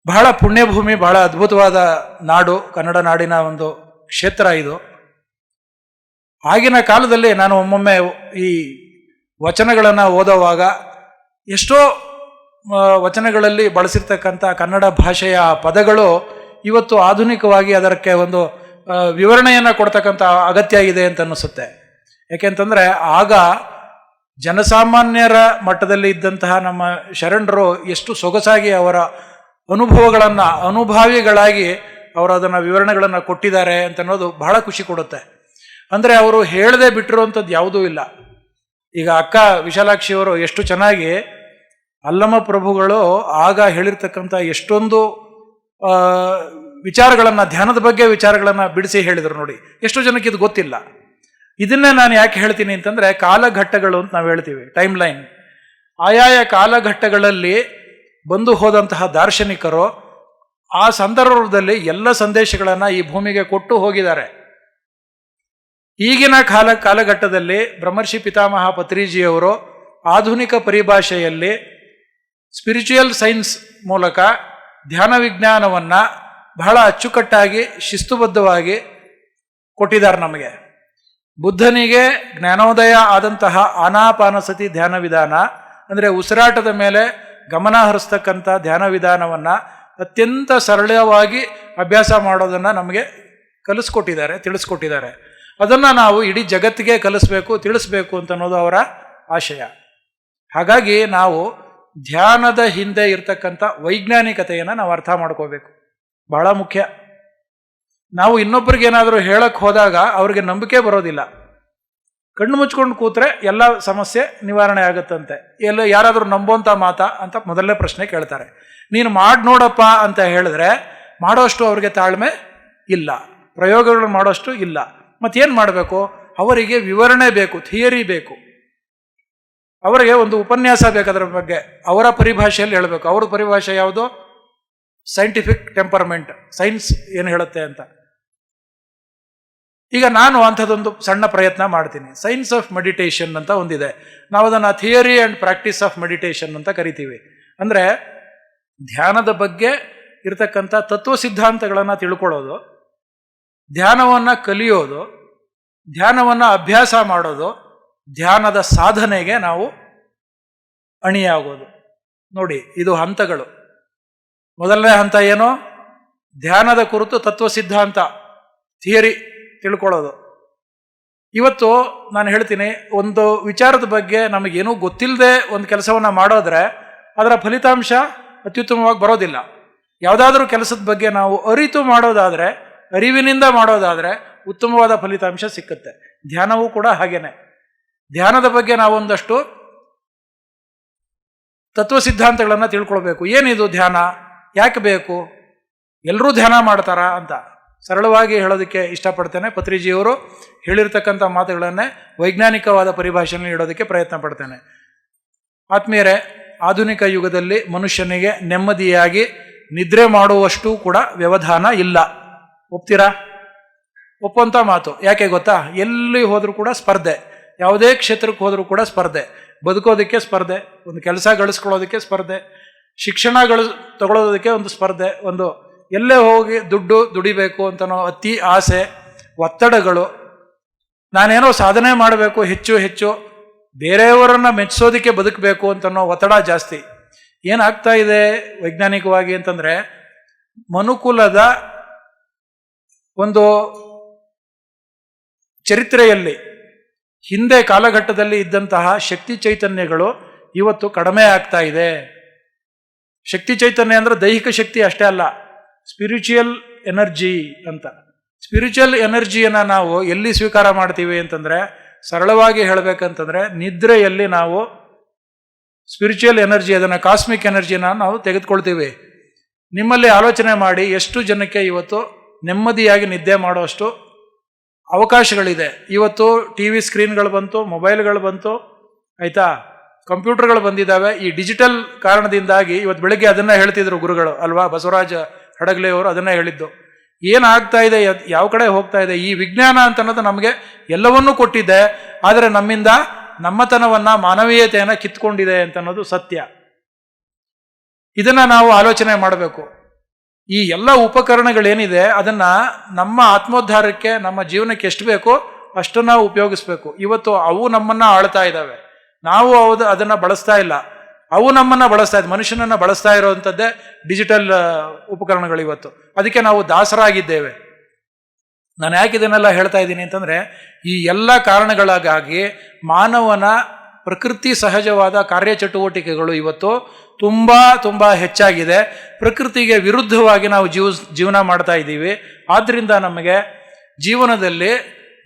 ಬಹಳ ಪುಣ್ಯಭೂಮಿ, ಬಹಳ ಅದ್ಭುತವಾದ ನಾಡು, ಕನ್ನಡ ನಾಡಿನ ಒಂದು ಕ್ಷೇತ್ರ ಇದು. ಆಗಿನ ಕಾಲದಲ್ಲಿ ನಾನು ಒಮ್ಮೊಮ್ಮೆ ಈ ವಚನಗಳನ್ನು ಓದುವಾಗ ಎಷ್ಟೋ ವಚನಗಳಲ್ಲಿ ಬಳಸಿರ್ತಕ್ಕಂಥ ಕನ್ನಡ ಭಾಷೆಯ ಪದಗಳು ಇವತ್ತು ಆಧುನಿಕವಾಗಿ ಅದಕ್ಕೆ ಒಂದು ವಿವರಣೆಯನ್ನು ಕೊಡ್ತಕ್ಕಂಥ ಅಗತ್ಯ ಇದೆ ಅಂತ ಅನ್ನಿಸುತ್ತೆ. ಯಾಕೆಂತಂದರೆ ಆಗ ಜನಸಾಮಾನ್ಯರ ಮಟ್ಟದಲ್ಲಿ ಇದ್ದಂತಹ ನಮ್ಮ ಶರಣರು ಎಷ್ಟು ಸೊಗಸಾಗಿ ಅವರ ಅನುಭವಗಳನ್ನು ಅನುಭಾವಿಗಳಾಗಿ ಅವರು ಅದನ್ನು ವಿವರಣೆಗಳನ್ನು ಕೊಟ್ಟಿದ್ದಾರೆ ಅಂತ ಅನ್ನೋದು ಬಹಳ ಖುಷಿ ಕೊಡುತ್ತೆ. ಅಂದರೆ ಅವರು ಹೇಳದೆ ಬಿಟ್ಟಿರುವಂಥದ್ದು ಯಾವುದೂ ಇಲ್ಲ. ಈಗ ಅಕ್ಕ ವಿಶಾಲಾಕ್ಷಿಯವರು ಎಷ್ಟು ಚೆನ್ನಾಗಿ ಅಲ್ಲಮ ಪ್ರಭುಗಳು ಆಗ ಹೇಳಿರ್ತಕ್ಕಂಥ ಎಷ್ಟೊಂದು ವಿಚಾರಗಳನ್ನು, ಧ್ಯಾನದ ಬಗ್ಗೆ ವಿಚಾರಗಳನ್ನು ಬಿಡಿಸಿ ಹೇಳಿದರು ನೋಡಿ. ಎಷ್ಟೋ ಜನಕ್ಕೆ ಇದು ಗೊತ್ತಿಲ್ಲ. ಇದನ್ನೇ ನಾನು ಯಾಕೆ ಹೇಳ್ತೀನಿ ಅಂತಂದರೆ, ಕಾಲಘಟ್ಟಗಳು ಅಂತ ನಾವು ಹೇಳ್ತೀವಿ, ಟೈಮ್ ಲೈನ್. ಆಯಾಯ ಕಾಲಘಟ್ಟಗಳಲ್ಲಿ ಬಂದು ಹೋದಂತಹ ದಾರ್ಶನಿಕರು ಆ ಸಂದರ್ಭದಲ್ಲಿ ಎಲ್ಲ ಸಂದೇಶಗಳನ್ನು ಈ ಭೂಮಿಗೆ ಕೊಟ್ಟು ಹೋಗಿದ್ದಾರೆ. ಈಗಿನ ಕಾಲಘಟ್ಟದಲ್ಲಿ ಬ್ರಹ್ಮರ್ಷಿ ಪಿತಾಮಹ ಪತ್ರಿಜಿಯವರು ಆಧುನಿಕ ಪರಿಭಾಷೆಯಲ್ಲಿ ಸ್ಪಿರಿಚುವಲ್ ಸೈನ್ಸ್ ಮೂಲಕ ಧ್ಯಾನ ವಿಜ್ಞಾನವನ್ನು ಬಹಳ ಅಚ್ಚುಕಟ್ಟಾಗಿ ಶಿಸ್ತುಬದ್ಧವಾಗಿ ಕೊಟ್ಟಿದ್ದಾರೆ ನಮಗೆ. ಬುದ್ಧನಿಗೆ ಜ್ಞಾನೋದಯ ಆದಂತಹ ಆನಾಪಾನಸತಿ ಧ್ಯಾನ ವಿಧಾನ, ಅಂದರೆ ಉಸಿರಾಟದ ಮೇಲೆ ಗಮನ ಹರಿಸ್ತಕ್ಕಂಥ ಧ್ಯಾನ ವಿಧಾನವನ್ನು ಅತ್ಯಂತ ಸರಳವಾಗಿ ಅಭ್ಯಾಸ ಮಾಡೋದನ್ನು ನಮಗೆ ತಿಳಿಸ್ಕೊಟ್ಟಿದ್ದಾರೆ. ಅದನ್ನು ನಾವು ಇಡೀ ಜಗತ್ತಿಗೆ ತಿಳಿಸ್ಬೇಕು ಅಂತ ಅನ್ನೋದು ಅವರ ಆಶಯ. ಹಾಗಾಗಿ ನಾವು ಧ್ಯಾನದ ಹಿಂದೆ ಇರ್ತಕ್ಕಂಥ ವೈಜ್ಞಾನಿಕತೆಯನ್ನು ನಾವು ಅರ್ಥ ಮಾಡ್ಕೋಬೇಕು, ಬಹಳ ಮುಖ್ಯ. ನಾವು ಇನ್ನೊಬ್ಬರಿಗೆ ಏನಾದರೂ ಹೇಳಕ್ಕೆ ಹೋದಾಗ ಅವ್ರಿಗೆ ನಂಬಿಕೆ ಬರೋದಿಲ್ಲ. ಕಣ್ಣು ಮುಚ್ಕೊಂಡು ಕೂತ್ರೆ ಎಲ್ಲ ಸಮಸ್ಯೆ ನಿವಾರಣೆ ಆಗುತ್ತಂತೆ. ಯಾರಾದರೂ ನಂಬೋಂಥ ಮಾತಾ ಅಂತ ಮೊದಲನೇ ಪ್ರಶ್ನೆ ಕೇಳ್ತಾರೆ. ನೀನು ಮಾಡಿ ನೋಡಪ್ಪ ಅಂತ ಹೇಳಿದ್ರೆ ಮಾಡೋಷ್ಟು ಅವ್ರಿಗೆ ತಾಳ್ಮೆ ಇಲ್ಲ, ಪ್ರಯೋಗಗಳು ಮಾಡೋಷ್ಟು ಇಲ್ಲ. ಮತ್ತೇನು ಮಾಡಬೇಕು? ಅವರಿಗೆ ವಿವರಣೆ ಬೇಕು, ಥಿಯರಿ ಬೇಕು, ಅವರಿಗೆ ಒಂದು ಉಪನ್ಯಾಸ ಬೇಕು ಅದರ ಬಗ್ಗೆ, ಅವರ ಪರಿಭಾಷೆಯಲ್ಲಿ ಹೇಳಬೇಕು. ಅವ್ರ ಪರಿಭಾಷೆ ಯಾವುದು? ಸೈಂಟಿಫಿಕ್ ಟೆಂಪರ್ಮೆಂಟ್, ಸೈನ್ಸ್ ಏನು ಹೇಳುತ್ತೆ ಅಂತ. ಈಗ ನಾನು ಅಂಥದ್ದೊಂದು ಸಣ್ಣ ಪ್ರಯತ್ನ ಮಾಡ್ತೀನಿ. ಸೈನ್ಸ್ ಆಫ್ ಮೆಡಿಟೇಷನ್ ಅಂತ ಒಂದಿದೆ. ನಾವು ಅದನ್ನು theory and practice of meditation ಅಂತ ಕರಿತೀವಿ. ಅಂದರೆ ಧ್ಯಾನದ ಬಗ್ಗೆ ಇರತಕ್ಕಂಥ ತತ್ವ ಸಿದ್ಧಾಂತಗಳನ್ನು ತಿಳ್ಕೊಳ್ಳೋದು, ಧ್ಯಾನವನ್ನು ಕಲಿಯೋದು, ಧ್ಯಾನವನ್ನು ಅಭ್ಯಾಸ ಮಾಡೋದು, ಧ್ಯಾನದ ಸಾಧನೆಗೆ ನಾವು ಅಣಿಯಾಗೋದು. ನೋಡಿ, ಇದು ಹಂತಗಳು. ಮೊದಲನೇ ಹಂತ ಏನು? ಧ್ಯಾನದ ಕುರಿತು ತತ್ವ ಸಿದ್ಧಾಂತ, ಥಿಯರಿ ತಿಳ್ಕೊಳ್ಳೋದು. ಇವತ್ತು ನಾನು ಹೇಳ್ತೀನಿ, ಒಂದು ವಿಚಾರದ ಬಗ್ಗೆ ನಮಗೇನೂ ಗೊತ್ತಿಲ್ಲದೆ ಒಂದು ಕೆಲಸವನ್ನು ಮಾಡೋದ್ರೆ ಅದರ ಫಲಿತಾಂಶ ಅತ್ಯುತ್ತಮವಾಗಿ ಬರೋದಿಲ್ಲ. ಯಾವುದಾದ್ರೂ ಕೆಲಸದ ಬಗ್ಗೆ ನಾವು ಅರಿತು ಮಾಡೋದಾದರೆ, ಅರಿವಿನಿಂದ ಮಾಡೋದಾದರೆ ಉತ್ತಮವಾದ ಫಲಿತಾಂಶ ಸಿಕ್ಕುತ್ತೆ. ಧ್ಯಾನವೂ ಕೂಡ ಹಾಗೇನೆ. ಧ್ಯಾನದ ಬಗ್ಗೆ ನಾವೊಂದಷ್ಟು ತತ್ವ ಸಿದ್ಧಾಂತಗಳನ್ನು ತಿಳ್ಕೊಳ್ಬೇಕು. ಏನಿದು ಧ್ಯಾನ? ಯಾಕೆ ಬೇಕು? ಎಲ್ಲರೂ ಧ್ಯಾನ ಮಾಡ್ತಾರಾ ಅಂತ ಸರಳವಾಗಿ ಹೇಳೋದಕ್ಕೆ ಇಷ್ಟಪಡ್ತೇನೆ. ಪತ್ರಿಜಿಯವರು ಹೇಳಿರ್ತಕ್ಕಂಥ ಮಾತುಗಳನ್ನೇ ವೈಜ್ಞಾನಿಕವಾದ ಪರಿಭಾಷೆಯನ್ನು ನೀಡೋದಕ್ಕೆ ಪ್ರಯತ್ನ ಪಡ್ತೇನೆ. ಆತ್ಮೀಯರೇ, ಆಧುನಿಕ ಯುಗದಲ್ಲಿ ಮನುಷ್ಯನಿಗೆ ನೆಮ್ಮದಿಯಾಗಿ ನಿದ್ರೆ ಮಾಡುವಷ್ಟು ಕೂಡ ವ್ಯವಧಾನ ಇಲ್ಲ. ಒಪ್ತೀರಾ? ಒಪ್ಪುವಂಥ ಮಾತು. ಯಾಕೆ ಗೊತ್ತಾ? ಎಲ್ಲಿ ಹೋದರೂ ಕೂಡ ಸ್ಪರ್ಧೆ, ಯಾವುದೇ ಕ್ಷೇತ್ರಕ್ಕೆ ಹೋದರೂ ಕೂಡ ಸ್ಪರ್ಧೆ. ಬದುಕೋದಕ್ಕೆ ಸ್ಪರ್ಧೆ, ಒಂದು ಕೆಲಸ ಗಳಿಸ್ಕೊಳ್ಳೋದಕ್ಕೆ ಸ್ಪರ್ಧೆ, ಶಿಕ್ಷಣಗಳು ತಗೊಳ್ಳೋದಕ್ಕೆ ಒಂದು ಸ್ಪರ್ಧೆ, ಒಂದು ಎಲ್ಲೇ ಹೋಗಿ ದುಡಿಬೇಕು ಅಂತನೋ ಅತಿ ಆಸೆ, ಒತ್ತಡಗಳು, ನಾನೇನೋ ಸಾಧನೆ ಮಾಡಬೇಕು, ಹೆಚ್ಚು ಬೇರೆಯವರನ್ನು ಮೆಚ್ಚಿಸೋದಕ್ಕೆ ಬದುಕಬೇಕು ಅಂತನೋ ಒತ್ತಡ ಜಾಸ್ತಿ. ಏನಾಗ್ತಾ ಇದೆ ವೈಜ್ಞಾನಿಕವಾಗಿ ಅಂತಂದರೆ, ಮನುಕುಲದ ಒಂದು ಚರಿತ್ರೆಯಲ್ಲಿ ಹಿಂದೆ ಕಾಲಘಟ್ಟದಲ್ಲಿ ಇದ್ದಂತಹ ಶಕ್ತಿ ಚೈತನ್ಯಗಳು ಇವತ್ತು ಕಡಿಮೆ ಆಗ್ತಾ ಇದೆ. ಶಕ್ತಿ ಚೈತನ್ಯ ಅಂದರೆ ದೈಹಿಕ ಶಕ್ತಿ ಅಷ್ಟೇ ಅಲ್ಲ, ಸ್ಪಿರಿಚುವಲ್ ಎನರ್ಜಿ ಅಂತ. ಸ್ಪಿರಿಚುವಲ್ ಎನರ್ಜಿಯನ್ನು ನಾವು ಎಲ್ಲಿ ಸ್ವೀಕಾರ ಮಾಡ್ತೀವಿ ಅಂತಂದರೆ, ಸರಳವಾಗಿ ಹೇಳಬೇಕಂತಂದರೆ ನಿದ್ರೆಯಲ್ಲಿ ನಾವು ಸ್ಪಿರಿಚುವಲ್ ಎನರ್ಜಿ, ಅದನ್ನು ಕಾಸ್ಮಿಕ್ ಎನರ್ಜಿನ ನಾವು ತೆಗೆದುಕೊಳ್ತೀವಿ. ನಿಮ್ಮಲ್ಲಿ ಆಲೋಚನೆ ಮಾಡಿ, ಎಷ್ಟು ಜನಕ್ಕೆ ಇವತ್ತು ನೆಮ್ಮದಿಯಾಗಿ ನಿದ್ದೆ ಮಾಡೋಷ್ಟು ಅವಕಾಶಗಳಿದೆ. ಇವತ್ತು ಟಿ ವಿ ಸ್ಕ್ರೀನ್ಗಳು ಬಂತು, ಮೊಬೈಲ್ಗಳು ಬಂತು, ಆಯಿತಾ, ಕಂಪ್ಯೂಟರ್ಗಳು ಬಂದಿದ್ದಾವೆ. ಈ ಡಿಜಿಟಲ್ ಕಾರಣದಿಂದಾಗಿ ಇವತ್ತು ಬೆಳಗ್ಗೆ ಅದನ್ನೇ ಹೇಳ್ತಿದ್ರು ಗುರುಗಳು ಅಲ್ವಾ, ಬಸವರಾಜ ಹಡಗಲಿಯವರು ಅದನ್ನೇ ಹೇಳಿದ್ದು. ಏನಾಗ್ತಾ ಇದೆ, ಯಾವ ಕಡೆ ಹೋಗ್ತಾ ಇದೆ, ಈ ವಿಜ್ಞಾನ ಅಂತ ಅನ್ನೋದು ನಮಗೆ ಎಲ್ಲವನ್ನೂ ಕೊಟ್ಟಿದೆ, ಆದರೆ ನಮ್ಮಿಂದ ನಮ್ಮತನವನ್ನು, ಮಾನವೀಯತೆಯನ್ನು ಕಿತ್ಕೊಂಡಿದೆ ಅಂತ ಅನ್ನೋದು ಸತ್ಯ. ಇದನ್ನು ನಾವು ಆಲೋಚನೆ ಮಾಡಬೇಕು. ಈ ಎಲ್ಲ ಉಪಕರಣಗಳೇನಿದೆ ಅದನ್ನು ನಮ್ಮ ಆತ್ಮೋದ್ಧಾರಕ್ಕೆ, ನಮ್ಮ ಜೀವನಕ್ಕೆ ಎಷ್ಟು ಬೇಕೋ ಅಷ್ಟನ್ನು ಉಪಯೋಗಿಸ್ಬೇಕು. ಇವತ್ತು ಅವು ನಮ್ಮನ್ನು ಆಳ್ತಾ ಇದ್ದಾವೆ, ನಾವು ಅದನ್ನು ಬಳಸ್ತಾ ಇಲ್ಲ. ಅವು ನಮ್ಮನ್ನು ಬಳಸ್ತಾ ಇದ್ದ, ಮನುಷ್ಯನನ್ನು ಬಳಸ್ತಾ ಇರೋವಂಥದ್ದೇ ಡಿಜಿಟಲ್ ಉಪಕರಣಗಳು ಇವತ್ತು. ಅದಕ್ಕೆ ನಾವು ದಾಸರಾಗಿದ್ದೇವೆ. ನಾನು ಯಾಕೆ ಇದನ್ನೆಲ್ಲ ಹೇಳ್ತಾ ಇದ್ದೀನಿ ಅಂತಂದರೆ, ಈ ಎಲ್ಲ ಕಾರಣಗಳಿಗಾಗಿ ಮಾನವನ ಪ್ರಕೃತಿ ಸಹಜವಾದ ಕಾರ್ಯಚಟುವಟಿಕೆಗಳು ಇವತ್ತು ತುಂಬ ಹೆಚ್ಚಾಗಿದೆ. ಪ್ರಕೃತಿಗೆ ವಿರುದ್ಧವಾಗಿ ನಾವು ಜೀವನ ಮಾಡ್ತಾ ಇದ್ದೀವಿ. ಆದ್ದರಿಂದ ನಮಗೆ ಜೀವನದಲ್ಲಿ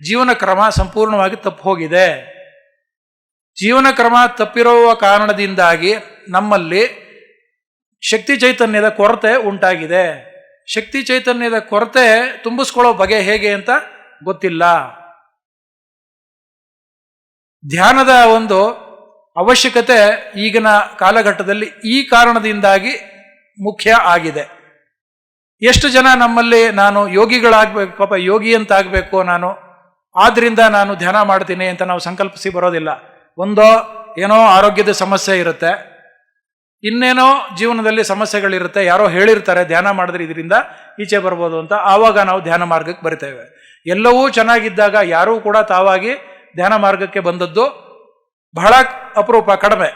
ಜೀವನ ಕ್ರಮ ಸಂಪೂರ್ಣವಾಗಿ ತಪ್ಪು ಹೋಗಿದೆ. ಜೀವನ ಕ್ರಮ ತಪ್ಪಿರುವ ಕಾರಣದಿಂದಾಗಿ ನಮ್ಮಲ್ಲಿ ಶಕ್ತಿ ಚೈತನ್ಯದ ಕೊರತೆ ಉಂಟಾಗಿದೆ. ಶಕ್ತಿ ಚೈತನ್ಯದ ಕೊರತೆ ತುಂಬಿಸ್ಕೊಳ್ಳೋ ಬಗೆ ಹೇಗೆ ಅಂತ ಗೊತ್ತಿಲ್ಲ. ಧ್ಯಾನದ ಒಂದು ಅವಶ್ಯಕತೆ ಈಗಿನ ಕಾಲಘಟ್ಟದಲ್ಲಿ ಈ ಕಾರಣದಿಂದಾಗಿ ಮುಖ್ಯ ಆಗಿದೆ. ಎಷ್ಟು ಜನ ನಮ್ಮಲ್ಲಿ ನಾನು ಯೋಗಿಗಳಾಗಬೇಕು, ಪಾಪ ಯೋಗಿ ಅಂತ ಆಗಬೇಕು ನಾನು, ಆದ್ದರಿಂದ ನಾನು ಧ್ಯಾನ ಮಾಡ್ತೀನಿ ಅಂತ ನಾವು ಸಂಕಲ್ಪಿಸಿ ಬರೋದಿಲ್ಲ. ಒಂದೋ ಏನೋ ಆರೋಗ್ಯದ ಸಮಸ್ಯೆ ಇರುತ್ತೆ, ಇನ್ನೇನೋ ಜೀವನದಲ್ಲಿ ಸಮಸ್ಯೆಗಳಿರುತ್ತೆ, ಯಾರೋ ಹೇಳಿರ್ತಾರೆ ಧ್ಯಾನ ಮಾಡಿದ್ರೆ ಇದರಿಂದ ಈಚೆ ಬರ್ಬೋದು ಅಂತ, ಆವಾಗ ನಾವು ಧ್ಯಾನ ಮಾರ್ಗಕ್ಕೆ ಬರ್ತೇವೆ. ಎಲ್ಲವೂ ಚೆನ್ನಾಗಿದ್ದಾಗ ಯಾರೂ ಕೂಡ ತಾವಾಗಿ ಧ್ಯಾನ ಮಾರ್ಗಕ್ಕೆ ಬಂದದ್ದು ಬಹಳ ಅಪರೂಪ, ಕಡಿಮೆ.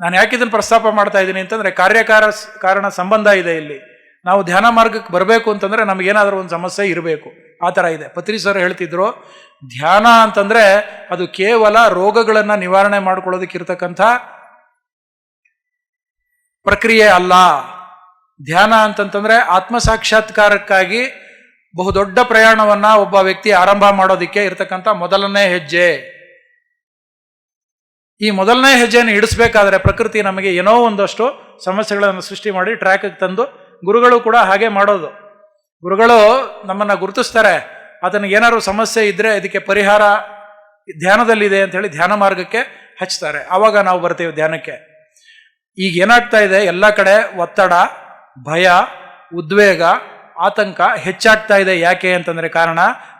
ನಾನು ಯಾಕೆ ಇದನ್ನು ಪ್ರಸ್ತಾಪ ಮಾಡ್ತಾ ಇದ್ದೀನಿ ಅಂತಂದರೆ, ಕಾರಣ ಸಂಬಂಧ ಇದೆ ಇಲ್ಲಿ. ನಾವು ಧ್ಯಾನ ಮಾರ್ಗಕ್ಕೆ ಬರಬೇಕು ಅಂತಂದರೆ ನಮಗೇನಾದರೂ ಒಂದು ಸಮಸ್ಯೆ ಇರಬೇಕು, ಆ ಥರ ಇದೆ. ಪತ್ರಿ ಸರ್ ಹೇಳ್ತಿದ್ರು, ಧ್ಯಾನ ಅಂತಂದರೆ ಅದು ಕೇವಲ ರೋಗಗಳನ್ನು ನಿವಾರಣೆ ಮಾಡ್ಕೊಳ್ಳೋದಕ್ಕಿರ್ತಕ್ಕಂಥ ಪ್ರಕ್ರಿಯೆ ಅಲ್ಲ. ಧ್ಯಾನ ಅಂತಂತಂದರೆ ಆತ್ಮಸಾಕ್ಷಾತ್ಕಾರಕ್ಕಾಗಿ ಬಹುದೊಡ್ಡ ಪ್ರಯಾಣವನ್ನು ಒಬ್ಬ ವ್ಯಕ್ತಿ ಆರಂಭ ಮಾಡೋದಕ್ಕೆ ಇರ್ತಕ್ಕಂಥ ಮೊದಲನೇ ಹೆಜ್ಜೆ. ಈ ಮೊದಲನೇ ಹೆಜ್ಜೆಯನ್ನು ಇಡಿಸ್ಬೇಕಾದ್ರೆ ಪ್ರಕೃತಿ ನಮಗೆ ಏನೋ ಒಂದಷ್ಟು ಸಮಸ್ಯೆಗಳನ್ನು ಸೃಷ್ಟಿ ಮಾಡಿ ಟ್ರ್ಯಾಕಿಗೆ ತಂದು, ಗುರುಗಳು ಕೂಡ ಹಾಗೆ ಮಾಡೋದು. ಗುರುಗಳು ನಮ್ಮನ್ನು ಗುರುತಿಸ್ತಾರೆ, ಆತನಿಗೆ ಏನಾದ್ರು ಸಮಸ್ಯೆ ಇದ್ದರೆ ಇದಕ್ಕೆ ಪರಿಹಾರ ಧ್ಯಾನದಲ್ಲಿದೆ ಅಂಥೇಳಿ ಧ್ಯಾನ ಮಾರ್ಗಕ್ಕೆ ಹಚ್ತಾರೆ. ಆವಾಗ ನಾವು ಬರ್ತೀವಿ ಧ್ಯಾನಕ್ಕೆ. ಈಗ ಏನಾಗ್ತಾ ಇದೆ, ಎಲ್ಲ ಕಡೆ ಒತ್ತಡ, ಭಯ, ಉದ್ವೇಗ, ಆತಂಕ ಹೆಚ್ಚಾಗ್ತಾ ಇದೆ. ಯಾಕೆ ಅಂತಂದರೆ ಕಾರಣ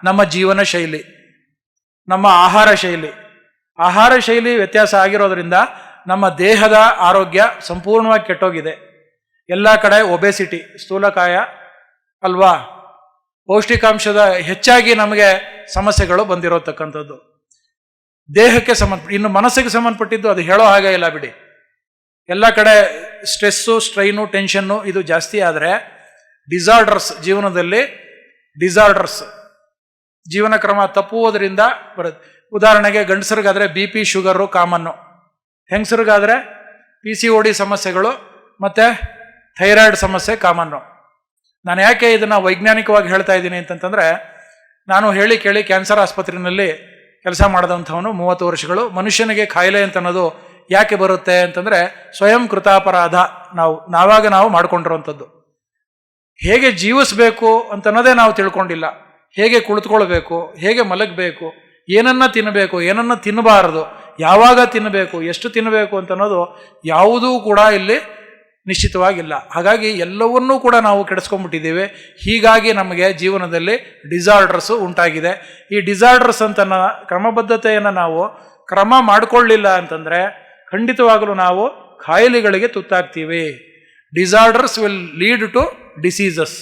ನಮ್ಮ ಜೀವನ ಶೈಲಿ, ನಮ್ಮ ಆಹಾರ ಶೈಲಿ ವ್ಯತ್ಯಾಸ ಆಗಿರೋದ್ರಿಂದ ನಮ್ಮ ದೇಹದ ಆರೋಗ್ಯ ಸಂಪೂರ್ಣವಾಗಿ ಕೆಟ್ಟೋಗಿದೆ. ಎಲ್ಲ ಕಡೆ ಒಬೆಸಿಟಿ, ಸ್ಥೂಲಕಾಯ ಅಲ್ವಾ, ಪೌಷ್ಟಿಕಾಂಶದ ಹೆಚ್ಚಾಗಿ ನಮಗೆ ಸಮಸ್ಯೆಗಳು ಬಂದಿರೋತಕ್ಕಂಥದ್ದು. ದೇಹಕ್ಕೆ ಇನ್ನು ಮನಸ್ಸಿಗೆ ಸಂಬಂಧಪಟ್ಟಿದ್ದು ಅದು ಹೇಳೋ ಹಾಗೆ ಇಲ್ಲ ಬಿಡಿ. ಎಲ್ಲ ಕಡೆ ಸ್ಟ್ರೆಸ್ಸು, ಸ್ಟ್ರೈನು, ಟೆನ್ಷನ್ನು ಇದು ಜಾಸ್ತಿ ಆದರೆ ಡಿಸಾರ್ಡರ್ಸ್, ಜೀವನದಲ್ಲಿ ಡಿಸಾರ್ಡರ್ಸ್, ಜೀವನ ಕ್ರಮ ತಪ್ಪುವುದರಿಂದ ಬರುತ್ತೆ. ಉದಾಹರಣೆಗೆ ಗಂಡಸರಿಗಾದರೆ BP, ಶುಗರು ಕಾಮನ್ನು, ಹೆಂಗಸರಿಗಾದರೆ PCOD ಸಮಸ್ಯೆಗಳು ಮತ್ತು ಥೈರಾಯ್ಡ್ ಸಮಸ್ಯೆ ಕಾಮನ್ನು. ನಾನು ಯಾಕೆ ಇದನ್ನು ವೈಜ್ಞಾನಿಕವಾಗಿ ಹೇಳ್ತಾ ಇದ್ದೀನಿ ಅಂತಂತಂದರೆ, ನಾನು ಹೇಳಿ ಕೇಳಿ ಕ್ಯಾನ್ಸರ್ ಆಸ್ಪತ್ರೆಯಲ್ಲಿ ಕೆಲಸ ಮಾಡಿದಂಥವನು 30 ವರ್ಷಗಳು. ಮನುಷ್ಯನಿಗೆ ಕಾಯಿಲೆ ಅಂತ ಅನ್ನೋದು ಯಾಕೆ ಬರುತ್ತೆ ಅಂತಂದರೆ ಸ್ವಯಂ ಕೃತಾಪರಾಧ, ನಾವು ಮಾಡ್ಕೊಂಡಿರೋವಂಥದ್ದು. ಹೇಗೆ ಜೀವಿಸಬೇಕು ಅಂತನ್ನೋದೇ ನಾವು ತಿಳ್ಕೊಂಡಿಲ್ಲ. ಹೇಗೆ ಕುಳಿತುಕೊಳ್ಬೇಕು, ಹೇಗೆ ಮಲಗಬೇಕು, ಏನನ್ನ ತಿನ್ನಬೇಕು, ಏನನ್ನ ತಿನ್ನಬಾರದು, ಯಾವಾಗ ತಿನ್ನಬೇಕು, ಎಷ್ಟು ತಿನ್ನಬೇಕು ಅಂತನ್ನೋದು ಯಾವುದೂ ಕೂಡ ಇಲ್ಲಿ ನಿಶ್ಚಿತವಾಗಿಲ್ಲ. ಹಾಗಾಗಿ ಎಲ್ಲವನ್ನೂ ಕೂಡ ನಾವು ಕೆಡಿಸ್ಕೊಂಡ್ಬಿಟ್ಟಿದ್ದೀವಿ. ಹೀಗಾಗಿ ನಮಗೆ ಜೀವನದಲ್ಲಿ ಡಿಸಾರ್ಡರ್ಸು ಉಂಟಾಗಿದೆ. ಈ ಡಿಸಾರ್ಡರ್ಸ್ ಅಂತ ಕ್ರಮಬದ್ಧತೆಯನ್ನು ನಾವು ಕ್ರಮ ಮಾಡಿಕೊಳ್ಳಿಲ್ಲ ಅಂತಂದರೆ ಖಂಡಿತವಾಗಲೂ ನಾವು ಕಾಯಿಲೆಗಳಿಗೆ ತುತ್ತಾಗ್ತೀವಿ. Disorders will lead to diseases.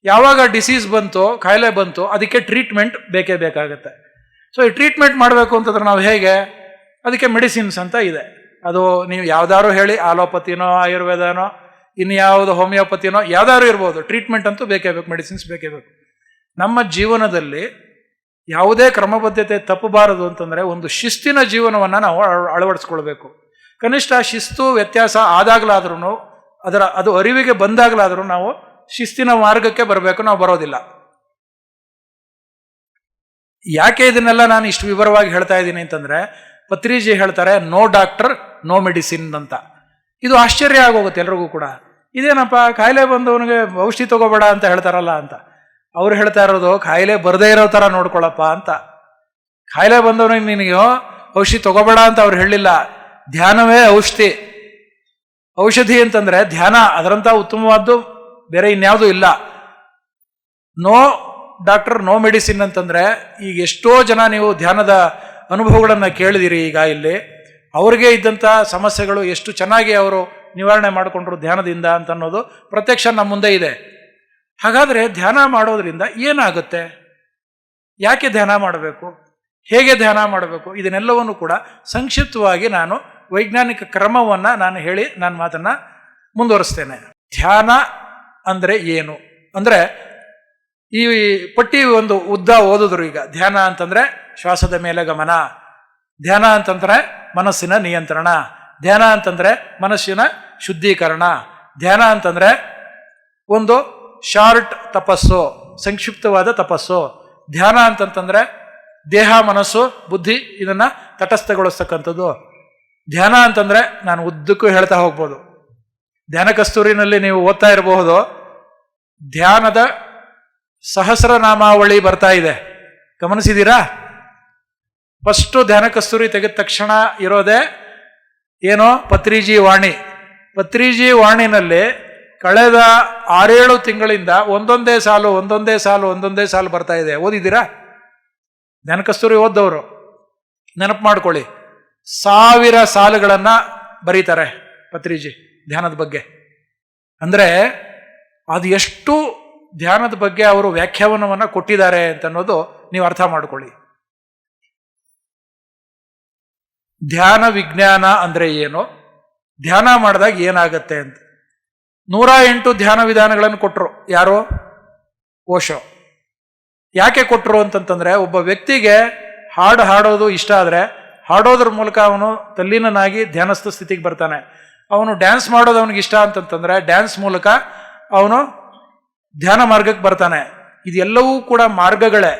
ಯಾವಾಗ ಡಿಸೀಸ್ ಬಂತು, ಕಾಯಿಲೆ ಬಂತು, ಅದಕ್ಕೆ ಟ್ರೀಟ್ಮೆಂಟ್ ಬೇಕೇ ಬೇಕಾಗುತ್ತೆ. ಸೊ ಈ ಟ್ರೀಟ್ಮೆಂಟ್ ಮಾಡಬೇಕು ಅಂತಂದ್ರೆ ನಾವು ಹೇಗೆ, ಅದಕ್ಕೆ ಮೆಡಿಸಿನ್ಸ್ ಅಂತ ಇದೆ. ಅದು ನೀವು ಯಾವ್ದಾದ್ರು ಹೇಳಿ, ಆಲೋಪತಿನೋ, ಆಯುರ್ವೇದನೋ, ಇನ್ಯಾವುದು ಹೋಮಿಯೋಪತಿನೋ ಯಾವ್ದಾದ್ರು ಇರ್ಬೋದು, ಟ್ರೀಟ್ಮೆಂಟ್ ಅಂತೂ ಬೇಕೇ ಬೇಕು, ಮೆಡಿಸಿನ್ಸ್ ಬೇಕೇ ಬೇಕು. ನಮ್ಮ ಜೀವನದಲ್ಲಿ ಯಾವುದೇ ಕ್ರಮಬದ್ಧತೆ ತಪ್ಪಬಾರದು ಅಂತಂದರೆ ಒಂದು ಶಿಸ್ತಿನ ಜೀವನವನ್ನು ನಾವು ಅಳವಡಿಸ್ಕೊಳ್ಬೇಕು. ಕನಿಷ್ಠ ಶಿಸ್ತು ವ್ಯತ್ಯಾಸ ಆದಾಗಲಾದ್ರೂ, ಅದು ಅರಿವಿಗೆ ಬಂದಾಗಲಾದರೂ ನಾವು ಶಿಸ್ತಿನ ಮಾರ್ಗಕ್ಕೆ ಬರಬೇಕು. ನಾವು ಬರೋದಿಲ್ಲ. ಯಾಕೆ ಇದನ್ನೆಲ್ಲ ನಾನು ಇಷ್ಟು ವಿವರವಾಗಿ ಹೇಳ್ತಾ ಇದ್ದೀನಿ ಅಂತಂದರೆ, ಪತ್ರಿಜಿ ಹೇಳ್ತಾರೆ ನೋ ಡಾಕ್ಟರ್ ನೋ ಮೆಡಿಸಿನ್ ಅಂತ. ಇದು ಆಶ್ಚರ್ಯ ಆಗೋಗುತ್ತೆ ಎಲ್ರಿಗೂ ಕೂಡ. ಇದೇನಪ್ಪ, ಕಾಯಿಲೆ ಬಂದವನಿಗೆ ಔಷಧಿ ತಗೋಬೇಡ ಅಂತ ಹೇಳ್ತಾರಲ್ಲ ಅಂತ. ಅವ್ರು ಹೇಳ್ತಾ ಇರೋದು ಕಾಯಿಲೆ ಬರದೇ ಇರೋ ಥರ ನೋಡ್ಕೊಳಪ್ಪ ಅಂತ. ಕಾಯಿಲೆ ಬಂದವನಿಗೆ ನಿನಗೆ ಔಷಧಿ ತಗೋಬೇಡ ಅಂತ ಅವ್ರು ಹೇಳಿಲ್ಲ. ಧ್ಯಾನವೇ ಔಷಧಿ ಅಂತಂದರೆ ಧ್ಯಾನ, ಅದರಂಥ ಉತ್ತಮವಾದ್ದು ಬೇರೆ ಇನ್ಯಾವುದೂ ಇಲ್ಲ. ನೋ ಡಾಕ್ಟರ್ ನೋ ಮೆಡಿಸಿನ್ ಅಂತಂದರೆ, ಈಗ ಎಷ್ಟೋ ಜನ ನೀವು ಧ್ಯಾನದ ಅನುಭವಗಳನ್ನು ಕೇಳಿದಿರಿ. ಈಗ ಇಲ್ಲಿ ಅವ್ರಿಗೆ ಇದ್ದಂಥ ಸಮಸ್ಯೆಗಳು ಎಷ್ಟು ಚೆನ್ನಾಗಿ ಅವರು ನಿವಾರಣೆ ಮಾಡಿಕೊಂಡ್ರು ಧ್ಯಾನದಿಂದ ಅಂತ ಅನ್ನೋದು ಪ್ರತ್ಯಕ್ಷ ನಮ್ಮ ಮುಂದೆ ಇದೆ. ಹಾಗಾದರೆ ಧ್ಯಾನ ಮಾಡೋದ್ರಿಂದ ಏನಾಗುತ್ತೆ, ಯಾಕೆ ಧ್ಯಾನ ಮಾಡಬೇಕು, ಹೇಗೆ ಧ್ಯಾನ ಮಾಡಬೇಕು, ಇದನ್ನೆಲ್ಲವನ್ನು ಕೂಡ ಸಂಕ್ಷಿಪ್ತವಾಗಿ ನಾನು ವೈಜ್ಞಾನಿಕ ಕ್ರಮವನ್ನು ನಾನು ಹೇಳಿ ನನ್ನ ಮಾತನ್ನು ಮುಂದುವರಿಸ್ತೇನೆ. ಧ್ಯಾನ ಅಂದರೆ ಏನು ಅಂದರೆ, ಈ ಪಟ್ಟಿ ಒಂದು ಉದ್ದ ಓದಿದ್ರು. ಈಗ ಧ್ಯಾನ ಅಂತಂದರೆ ಶ್ವಾಸದ ಮೇಲೆ ಗಮನ, ಧ್ಯಾನ ಅಂತಂದರೆ ಮನಸ್ಸಿನ ನಿಯಂತ್ರಣ, ಧ್ಯಾನ ಅಂತಂದರೆ ಮನಸ್ಸಿನ ಶುದ್ಧೀಕರಣ, ಧ್ಯಾನ ಅಂತಂದರೆ ಒಂದು ಶಾರ್ಟ್ ತಪಸ್ಸು, ಸಂಕ್ಷಿಪ್ತವಾದ ತಪಸ್ಸು. ಧ್ಯಾನ ಅಂತಂತಂದರೆ ದೇಹ, ಮನಸ್ಸು, ಬುದ್ಧಿ ಇದನ್ನು ತಟಸ್ಥಗೊಳಿಸ್ತಕ್ಕಂಥದ್ದು. ಧ್ಯಾನ ಅಂತಂದರೆ ನಾನು ಉದ್ದಕ್ಕೂ ಹೇಳ್ತಾ ಹೋಗ್ಬೋದು. ಧ್ಯಾನ ಕಸ್ತೂರಿನಲ್ಲಿ ನೀವು ಓದ್ತಾ ಇರಬಹುದು, ಧ್ಯಾನದ ಸಹಸ್ರನಾಮಾವಳಿ ಬರ್ತಾ ಇದೆ, ಗಮನಿಸಿದ್ದೀರಾ? ಫಸ್ಟು ಧ್ಯಾನ ಕಸ್ತೂರಿ ತೆಗೆದ ತಕ್ಷಣ ಇರೋದೇ ಏನೋ ಪತ್ರಿಜಿ ವಾಣಿ. ಪತ್ರಿಜಿ ವಾಣಿನಲ್ಲಿ ಕಳೆದ 6-7 ತಿಂಗಳಿಂದ ಒಂದೊಂದೇ ಸಾಲು ಬರ್ತಾ ಇದೆ. ಓದಿದ್ದೀರಾ? ಧ್ಯಾನ ಕಸ್ತೂರಿ ಓದ್ದವರು ನೆನಪು ಮಾಡ್ಕೊಳ್ಳಿ, 1000 ಸಾಲುಗಳನ್ನು ಬರೀತಾರೆ ಪತ್ರಿಜಿ ಧ್ಯಾನದ ಬಗ್ಗೆ. ಅಂದರೆ ಅದು ಎಷ್ಟು ಧ್ಯಾನದ ಬಗ್ಗೆ ಅವರು ವ್ಯಾಖ್ಯಾನವನ್ನು ಕೊಟ್ಟಿದ್ದಾರೆ ಅಂತ ಅನ್ನೋದು ನೀವು ಅರ್ಥ ಮಾಡ್ಕೊಳ್ಳಿ. ಧ್ಯಾನ ವಿಜ್ಞಾನ ಅಂದರೆ ಏನು, ಧ್ಯಾನ ಮಾಡಿದಾಗ ಏನಾಗತ್ತೆ ಅಂತ 108 ಧ್ಯಾನ ವಿಧಾನಗಳನ್ನು ಕೊಟ್ಟರು. ಯಾರು? ಓಶೋ. ಯಾಕೆ ಕೊಟ್ಟರು ಅಂತಂತಂದರೆ, ಒಬ್ಬ ವ್ಯಕ್ತಿಗೆ ಹಾಡೋದು ಇಷ್ಟ ಆದರೆ ಹಾಡೋದ್ರ ಮೂಲಕ ಅವನು ತಲ್ಲೀನನಾಗಿ ಧ್ಯಾನಸ್ಥ ಸ್ಥಿತಿಗೆ ಬರ್ತಾನೆ. ಅವನು ಡ್ಯಾನ್ಸ್ ಮಾಡೋದು ಅವನಿಗೆ ಇಷ್ಟ ಅಂತಂತಂದರೆ ಡ್ಯಾನ್ಸ್ ಮೂಲಕ ಅವನು ಧ್ಯಾನ ಮಾರ್ಗಕ್ಕೆ ಬರ್ತಾನೆ. ಇದೆಲ್ಲವೂ ಕೂಡ ಮಾರ್ಗಗಳೇ.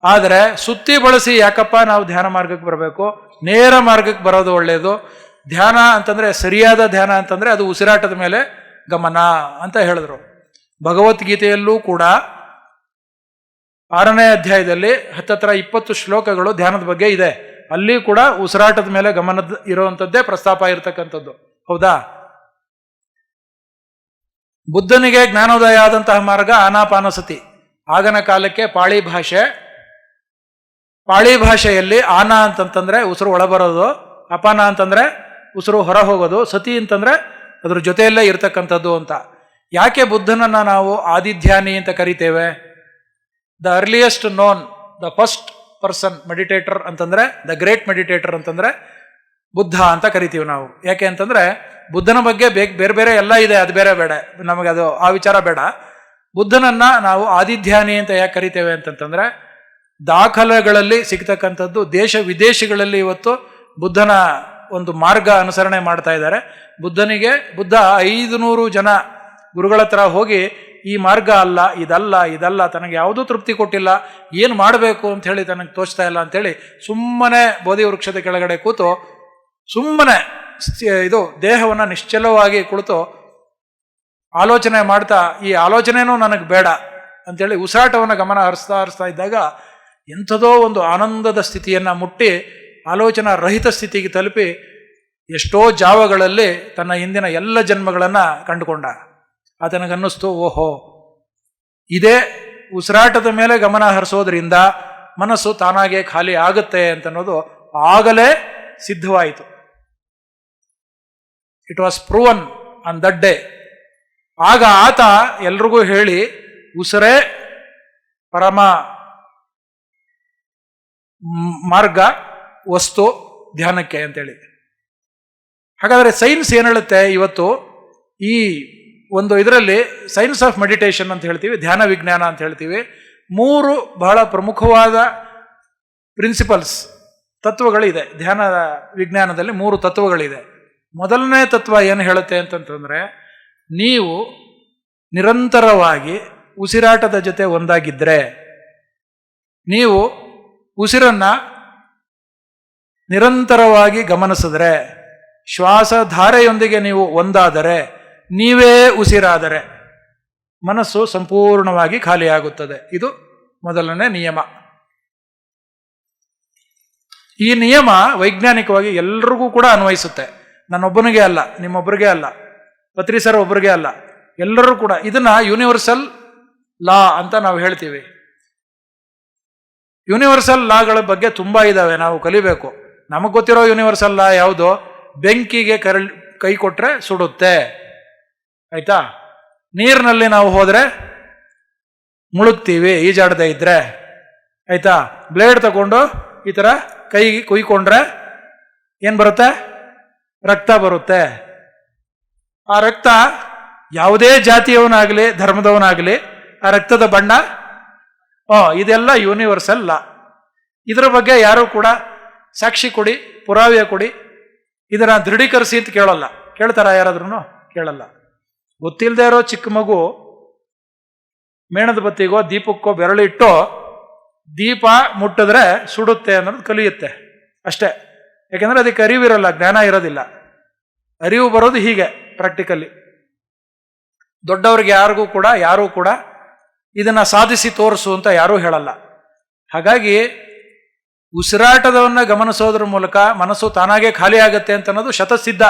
ಆದರೆ ಸುತ್ತಿ ಬಳಸಿ ಯಾಕಪ್ಪ ನಾವು ಧ್ಯಾನ ಮಾರ್ಗಕ್ಕೆ ಬರಬೇಕು, ನೇರ ಮಾರ್ಗಕ್ಕೆ ಬರೋದು ಒಳ್ಳೆಯದು. ಧ್ಯಾನ ಅಂತಂದರೆ, ಸರಿಯಾದ ಧ್ಯಾನ ಅಂತಂದರೆ ಅದು ಉಸಿರಾಟದ ಮೇಲೆ ಗಮನ ಅಂತ ಹೇಳಿದ್ರು. ಭಗವದ್ಗೀತೆಯಲ್ಲೂ ಕೂಡ 6ನೇ ಅಧ್ಯಾಯದಲ್ಲಿ 20 ಶ್ಲೋಕಗಳು ಧ್ಯಾನದ ಬಗ್ಗೆ ಇದೆ. ಅಲ್ಲಿ ಕೂಡ ಉಸಿರಾಟದ ಮೇಲೆ ಗಮನದ ಇರುವಂಥದ್ದೇ ಪ್ರಸ್ತಾಪ ಇರತಕ್ಕಂಥದ್ದು. ಹೌದಾ? ಬುದ್ಧನಿಗೆ ಜ್ಞಾನೋದಯ ಆದಂತಹ ಮಾರ್ಗ ಆನಾಪಾನಸತಿ. ಆಗನ ಕಾಲಕ್ಕೆ ಪಾಳಿ ಭಾಷೆಯಲ್ಲಿ ಆನ ಅಂತಂತಂದ್ರೆ ಉಸಿರು ಒಳಬರೋದು, ಅಪಾನ ಅಂತಂದ್ರೆ ಉಸಿರು ಹೊರ ಹೋಗೋದು, ಸತಿ ಅಂತಂದ್ರೆ ಅದ್ರ ಜೊತೆಯಲ್ಲೇ ಇರ್ತಕ್ಕಂಥದ್ದು ಅಂತ. ಯಾಕೆ ಬುದ್ಧನನ್ನ ನಾವು ಆದಿಧ್ಯಾನಿ ಅಂತ ಕರಿತೇವೆ? The earliest known, the first person meditator ಅಂತಂದ್ರೆ, ದ ಗ್ರೇಟ್ ಮೆಡಿಟೇಟರ್ ಅಂತಂದ್ರೆ ಬುದ್ಧ ಅಂತ ಕರಿತೀವಿ ನಾವು. ಯಾಕೆ ಅಂತಂದ್ರೆ ಬುದ್ಧನ ಬಗ್ಗೆ ಬೇರೆ ಬೇರೆ ಎಲ್ಲ ಇದೆ, ಅದು ಬೇರೆ ಬೇಡ, ನಮಗೆ ಅದು ಆ ವಿಚಾರ ಬೇಡ. ಬುದ್ಧನನ್ನ ನಾವು ಆದಿಧ್ಯಾನಿ ಅಂತ ಯಾಕೆ ಕರಿತೇವೆ ಅಂತಂತಂದ್ರೆ, ದಾಖಲೆಗಳಲ್ಲಿ ಸಿಗ್ತಕ್ಕಂಥದ್ದು ದೇಶ ವಿದೇಶಗಳಲ್ಲಿ ಇವತ್ತು ಬುದ್ಧನ ಒಂದು ಮಾರ್ಗ ಅನುಸರಣೆ ಮಾಡ್ತಾ ಇದ್ದಾರೆ. ಬುದ್ಧ 500 ಜನ ಗುರುಗಳ ಹತ್ರ ಹೋಗಿ ಈ ಮಾರ್ಗ ಅಲ್ಲ, ಇದಲ್ಲ, ತನಗೆ ಯಾವುದೂ ತೃಪ್ತಿ ಕೊಟ್ಟಿಲ್ಲ, ಏನು ಮಾಡಬೇಕು ಅಂತ ಹೇಳಿ ತನಗೆ ತೋಚ್ತಾ ಇಲ್ಲ ಅಂತೇಳಿ ಸುಮ್ಮನೆ ಬೋಧಿ ವೃಕ್ಷದ ಕೆಳಗಡೆ ಕೂತು ಸುಮ್ಮನೆ ದೇಹವನ್ನು ನಿಶ್ಚಲವಾಗಿ ಕುಳಿತು ಆಲೋಚನೆ ಮಾಡ್ತಾ, ಈ ಆಲೋಚನೆನೂ ನನಗೆ ಬೇಡ ಅಂತೇಳಿ ಉಸಿರಾಟವನ್ನು ಗಮನ ಹರಿಸ್ತಾ ಇದ್ದಾಗ ಎಂಥದೋ ಒಂದು ಆನಂದದ ಸ್ಥಿತಿಯನ್ನು ಮುಟ್ಟಿ ಆಲೋಚನಾ ರಹಿತ ಸ್ಥಿತಿಗೆ ತಲುಪಿ ಎಷ್ಟೋ ಜಾವಗಳಲ್ಲಿ ತನ್ನ ಹಿಂದಿನ ಎಲ್ಲ ಜನ್ಮಗಳನ್ನು ಕಂಡುಕೊಂಡ. ಆತನಿಗನ್ನಿಸ್ತು, ಓಹೋ, ಇದೇ ಉಸಿರಾಟದ ಮೇಲೆ ಗಮನ ಹರಿಸೋದ್ರಿಂದ ಮನಸ್ಸು ತಾನಾಗೆ ಖಾಲಿ ಆಗುತ್ತೆ ಅಂತನ್ನೋದು ಆಗಲೇ ಸಿದ್ಧವಾಯಿತು. It was proven on that day. ಆಗ ಆತ ಎಲ್ರಿಗೂ ಹೇಳಿ, ಉಸಿರೇ ಪರಮ ಮಾರ್ಗ ವಸ್ತು ಧ್ಯಾನಕ್ಕೆ ಅಂತೇಳಿ. ಹಾಗಾದರೆ ಸೈನ್ಸ್ ಏನು ಹೇಳುತ್ತೆ ಇವತ್ತು? ಈ ಒಂದು ಇದರಲ್ಲಿ ಸೈನ್ಸ್ ಆಫ್ ಮೆಡಿಟೇಷನ್ ಅಂತ ಹೇಳ್ತೀವಿ, ಧ್ಯಾನ ವಿಜ್ಞಾನ ಅಂತ ಹೇಳ್ತೀವಿ. 3 ಬಹಳ ಪ್ರಮುಖವಾದ ಪ್ರಿನ್ಸಿಪಲ್ಸ್, ತತ್ವಗಳಿದೆ. ಧ್ಯಾನ ವಿಜ್ಞಾನದಲ್ಲಿ 3 ತತ್ವಗಳಿದೆ. ಮೊದಲನೇ ತತ್ವ ಏನು ಹೇಳುತ್ತೆ ಅಂತಂತಂದರೆ, ನೀವು ನಿರಂತರವಾಗಿ ಉಸಿರಾಟದ ಜೊತೆ ಒಂದಾಗಿದ್ದರೆ, ನೀವು ಉಸಿರನ್ನು ನಿರಂತರವಾಗಿ ಗಮನಿಸಿದ್ರೆ, ಶ್ವಾಸಧಾರೆಯೊಂದಿಗೆ ನೀವು ಒಂದಾದರೆ, ನೀವೇ ಉಸಿರಾದರೆ ಮನಸ್ಸು ಸಂಪೂರ್ಣವಾಗಿ ಖಾಲಿಯಾಗುತ್ತದೆ. ಇದು ಮೊದಲನೇ ನಿಯಮ. ಈ ನಿಯಮ ವೈಜ್ಞಾನಿಕವಾಗಿ ಎಲ್ರಿಗೂ ಕೂಡ ಅನ್ವಯಿಸುತ್ತೆ. ನನ್ನೊಬ್ಬನಿಗೆ ಅಲ್ಲ, ನಿಮ್ಮೊಬ್ಬರಿಗೆ ಅಲ್ಲ, ಪತ್ರಿ ಸರ್ ಒಬ್ಬರಿಗೆ ಅಲ್ಲ, ಎಲ್ಲರೂ ಕೂಡ ಇದನ್ನ ಯೂನಿವರ್ಸಲ್ ಲಾ ಅಂತ ನಾವು ಹೇಳ್ತೀವಿ. ಯೂನಿವರ್ಸಲ್ ಲಾಗಳ ಬಗ್ಗೆ ತುಂಬಾ ಇದ್ದಾವೆ, ನಾವು ಕಲಿಬೇಕು. ನಮಗೆ ಗೊತ್ತಿರೋ ಯೂನಿವರ್ಸಲ್ ಲಾ ಯಾವುದು? ಬೆಂಕಿಗೆ ಕೈ ಕೊಟ್ರೆ ಸುಡುತ್ತೆ, ಆಯ್ತಾ? ನೀರಿನಲ್ಲಿ ನಾವು ಹೋದ್ರೆ ಮುಳುಗ್ತೀವಿ ಈಜಾಡದೆ ಇದ್ರೆ, ಆಯ್ತಾ? ಬ್ಲೇಡ್ ತಗೊಂಡು ಈ ಥರ ಕೈ ಕುಯ್ಕೊಂಡ್ರೆ ಏನು ಬರುತ್ತೆ? ರಕ್ತ ಬರುತ್ತೆ. ಆ ರಕ್ತ ಯಾವುದೇ ಜಾತಿಯವನಾಗಲಿ ಧರ್ಮದವನಾಗಲಿ ಆ ರಕ್ತದ ಬಣ್ಣ ಇದೆಲ್ಲ ಯೂನಿವರ್ಸಲ್ ಲಾ. ಇದರ ಬಗ್ಗೆ ಯಾರು ಕೂಡ ಸಾಕ್ಷಿ ಕೊಡಿ, ಪುರಾವೆ ಕೊಡಿ, ಇದನ್ನ ದೃಢೀಕರಿಸಿ ಅಂತ ಕೇಳಲ್ಲ. ಕೇಳ್ತಾರ ಯಾರಾದ್ರೂ? ಕೇಳಲ್ಲ. ಗೊತ್ತಿಲ್ಲದೆ ಇರೋ ಚಿಕ್ಕ ಮಗು ಮೇಣದ ಬತ್ತಿಗೋ ದೀಪಕ್ಕೋ ಬೆರಳಿಟ್ಟೋ ದೀಪ ಮುಟ್ಟಿದ್ರೆ ಸುಡುತ್ತೆ ಅನ್ನೋದು ಕಲಿಯುತ್ತೆ ಅಷ್ಟೇ. ಯಾಕೆಂದ್ರೆ ಅದಕ್ಕೆ ಅರಿವಿರಲ್ಲ, ಜ್ಞಾನ ಇರೋದಿಲ್ಲ. ಅರಿವು ಬರೋದು ಹೀಗೆ ಪ್ರಾಕ್ಟಿಕಲಿ. ದೊಡ್ಡವ್ರಿಗೆ ಯಾರೂ ಕೂಡ ಇದನ್ನ ಸಾಧಿಸಿ ತೋರಿಸು ಅಂತ ಯಾರೂ ಹೇಳಲ್ಲ. ಹಾಗಾಗಿ ಉಸಿರಾಟದವನ್ನ ಗಮನಿಸೋದ್ರ ಮೂಲಕ ಮನಸ್ಸು ತಾನಾಗೆ ಖಾಲಿ ಆಗುತ್ತೆ ಅಂತ ಅನ್ನೋದು ಶತಸಿದ್ಧ.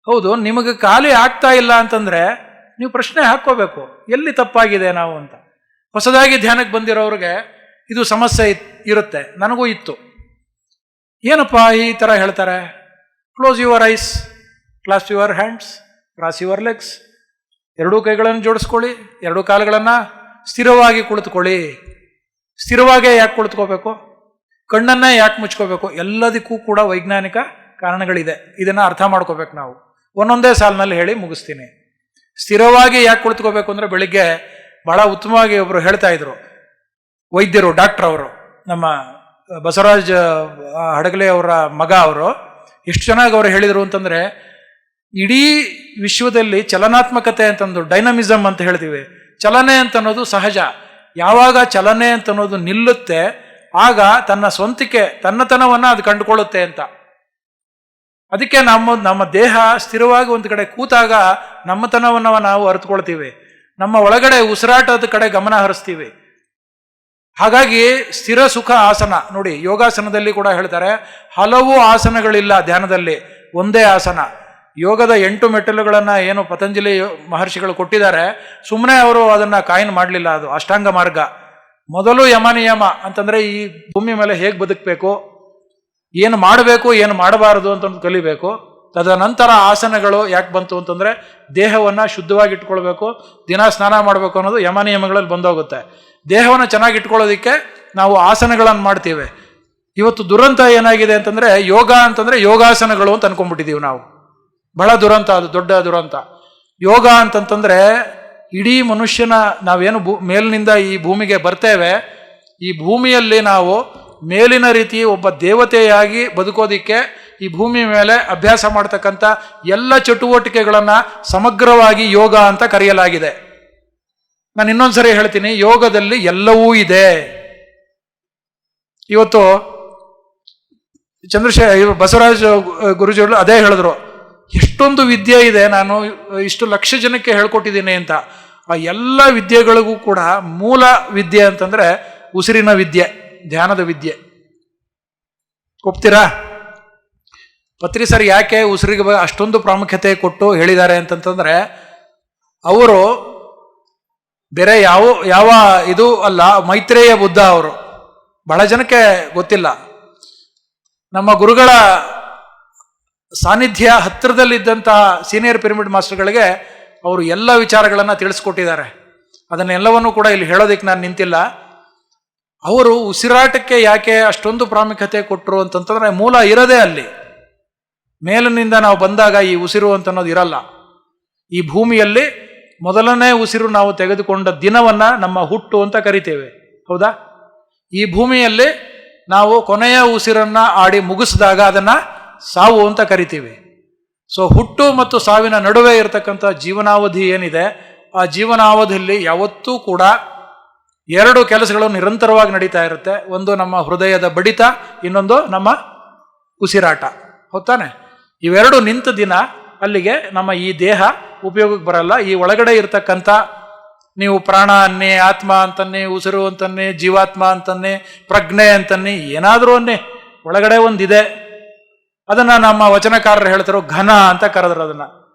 ಹೌದು, ನಿಮಗೆ ಖಾಲಿ ಆಗ್ತಾ ಇಲ್ಲ ಅಂತಂದ್ರೆ ನೀವು ಪ್ರಶ್ನೆ ಹಾಕ್ಕೋಬೇಕು, ಎಲ್ಲಿ ತಪ್ಪಾಗಿದೆ ನಾವು ಅಂತ. ಹೊಸದಾಗಿ ಧ್ಯಾನಕ್ಕೆ ಬಂದಿರೋರಿಗೆ ಇದು ಸಮಸ್ಯೆ ಇರುತ್ತೆ, ನನಗೂ ಇತ್ತು. ಏನಪ್ಪ ಈ ಥರ ಹೇಳ್ತಾರೆ? Close your eyes, class your hands, cross your legs, 2 ಕೈಗಳನ್ನು ಜೋಡಿಸ್ಕೊಳ್ಳಿ, 2 ಕಾಲುಗಳನ್ನು ಸ್ಥಿರವಾಗಿ ಕುಳಿತುಕೊಳ್ಳಿ. ಸ್ಥಿರವಾಗೇ ಯಾಕೆ ಕುಳಿತುಕೋಬೇಕು? ಕಣ್ಣನ್ನೇ ಯಾಕೆ ಮುಚ್ಕೋಬೇಕು? ಎಲ್ಲದಕ್ಕೂ ಕೂಡ ವೈಜ್ಞಾನಿಕ ಕಾರಣಗಳಿದೆ. ಇದನ್ನು ಅರ್ಥ ಮಾಡ್ಕೋಬೇಕು ನಾವು. ಒಂದೊಂದೇ ಸಾಲಿನಲ್ಲಿ ಹೇಳಿ ಮುಗಿಸ್ತೀನಿ. ಸ್ಥಿರವಾಗಿ ಯಾಕೆ ಕುಳಿತುಕೋಬೇಕು ಅಂದರೆ, ಬೆಳಿಗ್ಗೆ ಬಹಳ ಉತ್ತಮವಾಗಿ ಒಬ್ಬರು ಹೇಳ್ತಾ ಇದ್ರು, ವೈದ್ಯರು, ಡಾಕ್ಟರ್ ಅವರು, ನಮ್ಮ ಬಸವರಾಜ್ ಹಡಗಲೆ ಅವರ ಮಗ ಅವರು, ಎಷ್ಟು ಚೆನ್ನಾಗಿ ಅವರು ಹೇಳಿದರು ಅಂತಂದರೆ, ಇಡೀ ವಿಶ್ವದಲ್ಲಿ ಚಲನಾತ್ಮಕತೆ ಅಂತಂದು ಡೈನಮಿಸಮ್ ಅಂತ ಹೇಳ್ತೀವಿ. ಚಲನೆ ಅಂತನ್ನೋದು ಸಹಜ. ಯಾವಾಗ ಚಲನೆ ಅಂತನ್ನೋದು ನಿಲ್ಲುತ್ತೆ ಆಗ ತನ್ನ ಸ್ವಂತಿಕೆ, ತನ್ನತನವನ್ನು ಅದು ಕಂಡುಕೊಳ್ಳುತ್ತೆ ಅಂತ. ಅದಕ್ಕೆ ನಮ್ಮ ದೇಹ ಸ್ಥಿರವಾಗಿ ಒಂದು ಕಡೆ ಕೂತಾಗ ನಮ್ಮತನವನ್ನು ನಾವು ಅರಿತುಕೊಳ್ತೀವಿ. ನಮ್ಮ ಒಳಗಡೆ ಉಸಿರಾಟದ ಕಡೆ ಗಮನ ಹರಿಸ್ತೀವಿ. ಹಾಗಾಗಿ ಸ್ಥಿರ ಸುಖ ಆಸನ ನೋಡಿ, ಯೋಗಾಸನದಲ್ಲಿ ಕೂಡ ಹೇಳ್ತಾರೆ, ಹಲವು ಆಸನಗಳಿಲ್ಲ ಧ್ಯಾನದಲ್ಲಿ, ಒಂದೇ ಆಸನ. ಯೋಗದ 8 ಮೆಟ್ಟಿಲುಗಳನ್ನು ಏನು ಪತಂಜಲಿ ಮಹರ್ಷಿಗಳು ಕೊಟ್ಟಿದ್ದಾರೆ, ಸುಮ್ಮನೆ ಅವರು ಅದನ್ನು ಕಾಯಿನ್ ಮಾಡಲಿಲ್ಲ. ಅದು ಅಷ್ಟಾಂಗ ಮಾರ್ಗ. ಮೊದಲು ಯಮ ನಿಯಮ ಅಂತಂದರೆ ಈ ಭೂಮಿ ಮೇಲೆ ಹೇಗೆ ಬದುಕಬೇಕು, ಏನು ಮಾಡಬೇಕು ಏನು ಮಾಡಬಾರದು ಅಂತ ಕಲಿಬೇಕು. ತದನಂತರ ಆಸನಗಳು ಯಾಕೆ ಬಂತು ಅಂತಂದರೆ ದೇಹವನ್ನು ಶುದ್ಧವಾಗಿ ಇಟ್ಕೊಳ್ಬೇಕು, ದಿನ ಸ್ನಾನ ಮಾಡಬೇಕು ಅನ್ನೋದು ಯಮ ನಿಯಮಗಳಲ್ಲಿ ಬಂದೋಗುತ್ತೆ. ದೇಹವನ್ನು ಚೆನ್ನಾಗಿ ಇಟ್ಕೊಳ್ಳೋದಕ್ಕೆ ನಾವು ಆಸನಗಳನ್ನು ಮಾಡ್ತೀವಿ. ಇವತ್ತು ದುರಂತ ಏನಾಗಿದೆ ಅಂತಂದರೆ ಯೋಗ ಅಂತಂದರೆ ಯೋಗಾಸನಗಳು ಅಂತ ಅನ್ಕೊಂಡ್ಬಿಟ್ಟಿದ್ದೀವಿ ನಾವು. ಬಹಳ ದುರಂತ, ಅದು ದೊಡ್ಡ ದುರಂತ. ಯೋಗ ಅಂತಂತಂದರೆ ಇಡೀ ಮನುಷ್ಯನ ನಾವೇನು ಮೇಲಿನಿಂದ ಈ ಭೂಮಿಗೆ ಬರ್ತೇವೆ, ಈ ಭೂಮಿಯಲ್ಲಿ ನಾವು ಮೇಲಿನ ರೀತಿ ಒಬ್ಬ ದೇವತೆಯಾಗಿ ಬದುಕೋದಿಕ್ಕೆ ಈ ಭೂಮಿ ಮೇಲೆ ಅಭ್ಯಾಸ ಮಾಡ್ತಕ್ಕಂಥ ಎಲ್ಲ ಚಟುವಟಿಕೆಗಳನ್ನು ಸಮಗ್ರವಾಗಿ ಯೋಗ ಅಂತ ಕರೆಯಲಾಗಿದೆ. ನಾನು ಇನ್ನೊಂದ್ಸರಿ ಹೇಳ್ತೀನಿ, ಯೋಗದಲ್ಲಿ ಎಲ್ಲವೂ ಇದೆ. ಇವತ್ತು ಬಸವರಾಜ ಗುರುಜಿಗಳು ಅದೇ ಹೇಳಿದ್ರು, ಎಷ್ಟೊಂದು ವಿದ್ಯೆ ಇದೆ, ನಾನು ಇಷ್ಟು ಲಕ್ಷ ಜನಕ್ಕೆ ಹೇಳ್ಕೊಟ್ಟಿದ್ದೀನಿ ಅಂತ. ಆ ಎಲ್ಲ ವಿದ್ಯೆಗಳಿಗೂ ಕೂಡ ಮೂಲ ವಿದ್ಯೆ ಅಂತಂದರೆ ಉಸಿರಿನ ವಿದ್ಯೆ, ಧ್ಯಾನದ ವಿದ್ಯೆ. ಒಪ್ತೀರಾ? ಪತ್ರಿ ಸರ್ ಯಾಕೆ ಉಸಿರಿಗೆ ಅಷ್ಟೊಂದು ಪ್ರಾಮುಖ್ಯತೆ ಕೊಟ್ಟು ಹೇಳಿದ್ದಾರೆ ಅಂತಂತಂದರೆ, ಅವರು ಬೇರೆ ಯಾವ ಇದು ಅಲ್ಲ, ಮೈತ್ರೇಯ ಬುದ್ಧ ಅವರು. ಬಹಳ ಜನಕ್ಕೆ ಗೊತ್ತಿಲ್ಲ. ನಮ್ಮ ಗುರುಗಳ ಸಾನ್ನಿಧ್ಯ ಹತ್ತಿರದಲ್ಲಿದ್ದಂತಹ ಸೀನಿಯರ್ ಪಿರಮಿಡ್ ಮಾಸ್ಟರ್ಗಳಿಗೆ ಅವರು ಎಲ್ಲ ವಿಚಾರಗಳನ್ನು ತಿಳಿಸ್ಕೊಟ್ಟಿದ್ದಾರೆ. ಅದನ್ನೆಲ್ಲವನ್ನೂ ಕೂಡ ಇಲ್ಲಿ ಹೇಳೋದಕ್ಕೆ ನಾನು ನಿಂತಿಲ್ಲ. ಅವರು ಉಸಿರಾಟಕ್ಕೆ ಯಾಕೆ ಅಷ್ಟೊಂದು ಪ್ರಾಮುಖ್ಯತೆ ಕೊಟ್ಟರು ಅಂತಂತಂದರೆ, ಮೂಲ ಇರೋದೇ ಅಲ್ಲಿ. ಮೇಲಿನಿಂದ ನಾವು ಬಂದಾಗ ಈ ಉಸಿರು ಅಂತ ಅನ್ನೋದು ಇರಲ್ಲ. ಈ ಭೂಮಿಯಲ್ಲಿ ಮೊದಲನೇ ಉಸಿರು ನಾವು ತೆಗೆದುಕೊಂಡ ದಿನವನ್ನು ನಮ್ಮ ಹುಟ್ಟು ಅಂತ ಕರಿತೇವೆ, ಹೌದಾ? ಈ ಭೂಮಿಯಲ್ಲಿ ನಾವು ಕೊನೆಯ ಉಸಿರನ್ನು ಆಡಿ ಮುಗಿಸಿದಾಗ ಅದನ್ನು ಸಾವು ಅಂತ ಕರಿತೀವಿ. ಸೊ ಹುಟ್ಟು ಮತ್ತು ಸಾವಿನ ನಡುವೆ ಇರತಕ್ಕಂಥ ಜೀವನಾವಧಿ ಏನಿದೆ, ಆ ಜೀವನಾವಧಿಯಲ್ಲಿ ಯಾವತ್ತೂ ಕೂಡ 2 ಕೆಲಸಗಳು ನಿರಂತರವಾಗಿ ನಡೀತಾ ಇರುತ್ತೆ. ಒಂದು ನಮ್ಮ ಹೃದಯದ ಬಡಿತ, ಇನ್ನೊಂದು ನಮ್ಮ ಉಸಿರಾಟ, ಹೊತ್ತಾನೆ. ಇವೆರಡು ನಿಂತ ದಿನ ಅಲ್ಲಿಗೆ ನಮ್ಮ ಈ ದೇಹ ಉಪಯೋಗಕ್ಕೆ ಬರಲ್ಲ. ಈ ಒಳಗಡೆ ಇರತಕ್ಕಂಥ ನೀವು ಪ್ರಾಣ ಅನ್ನಿ, ಆತ್ಮ ಅಂತನ್ನಿ, ಉಸಿರು ಅಂತನ್ನಿ, ಜೀವಾತ್ಮ ಅಂತನ್ನಿ, ಪ್ರಜ್ಞೆ ಅಂತನ್ನಿ, ಏನಾದರೂ ಅನ್ನಿ, ಒಳಗಡೆ ಒಂದಿದೆ. ಅದನ್ನು ನಮ್ಮ ವಚನಕಾರರು ಹೇಳ್ತಾರೋ ಘನ ಅಂತ ಕರೆದ್ರು.